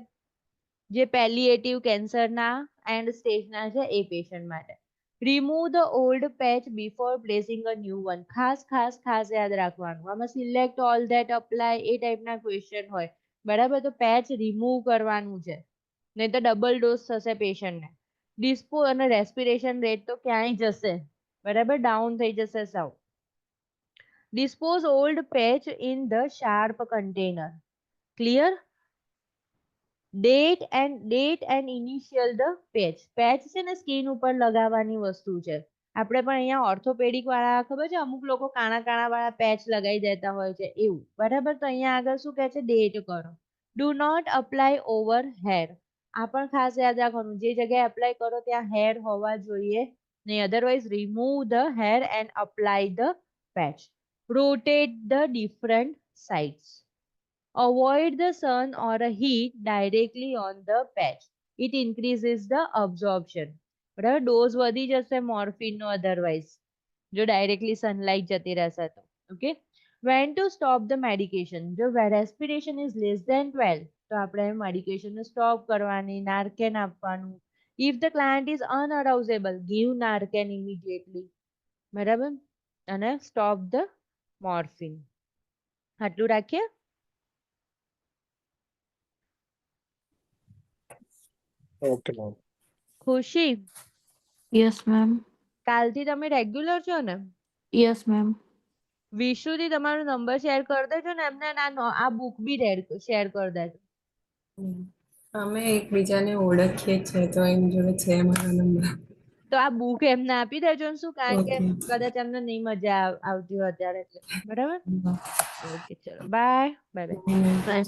જે પેલિએટિવ કેન્સરના એન્ડ સ્ટેજના છે એ પેશન્ટ માટે. Remove the old patch before placing a new one. ખાસ યાદ રાખવાનું. આમાં સિલેક્ટ ઓલ ધેટ અપ્લાય એ ટાઈપના ક્વેશ્ચન હોય, બરાબર? તો પેચ રિમૂવ કરવાનું છે, નહીં તો ડબલ ડોઝ થશે પેશન્ટને. ડિસ્પો અને રેસ્પિરેશન રેટ તો ક્યાંય જશે, બરાબર? ડાઉન થઈ જશે સાવ. Dispose old patch in the sharp container. Clear? Date and initial the patch. Patch છે ને સ્કિન ઉપર લગાવવાની વસ્તુ છે. આપણે પણ અહીંયા ઓર્થોપેડિક વાળા ખબર છે અમુક લોકો કાણા વાળા પેચ લગાવી દેતા હોય છે એવું, બરાબર? તો અહીંયા આગળ શું કહે છે? ડેટ કરો. Do not apply over hair. આ પણ ખાસ યાદ રાખવાનું, જે જગ્યાએ એપ્લાય કરો ત્યાં હેર હોવા જોઈએ નહીં, otherwise remove the hair and apply the patch. Rotate the different sides. Avoid the sun or a heat directly on the patch. It increases the absorption. બરાબર? ડોઝ વધી જશે મોર્ફિનનો અધરવાઇઝ જો ડાયરેક્ટલી સનલાઇટ જતી રહેશે તો. Okay, when to stop the medication? જો respiration is less than 12 તો આપણે મેડિકેશનને સ્ટોપ કરવાની, નાર્કેન આપવાનું. If the client is unarousable, give Narcan immediately. બરાબર? અને stop the મોર્ફિન. આટલું રાખીએ. Okay ma'am. ખુશી, યસ મેમ. કાલથી તમે રેગ્યુલર છો ને? Yes ma'am. વિશુથી તમારો નંબર શેર કરી દેજો ને એમને, આ બુક બી શેર કરી દેજો. અમે એકબીજાને ઓળખીએ છે તો એમ જોડે છે મારો નંબર. તો આ બુક એમને આપી દેજો ને, શું કારણ કે Okay. કદાચ એમને નહીં મજા આવતી હોય અત્યારે એટલે, બરાબર? ઓકે, ચલો બાય બાય. બાય.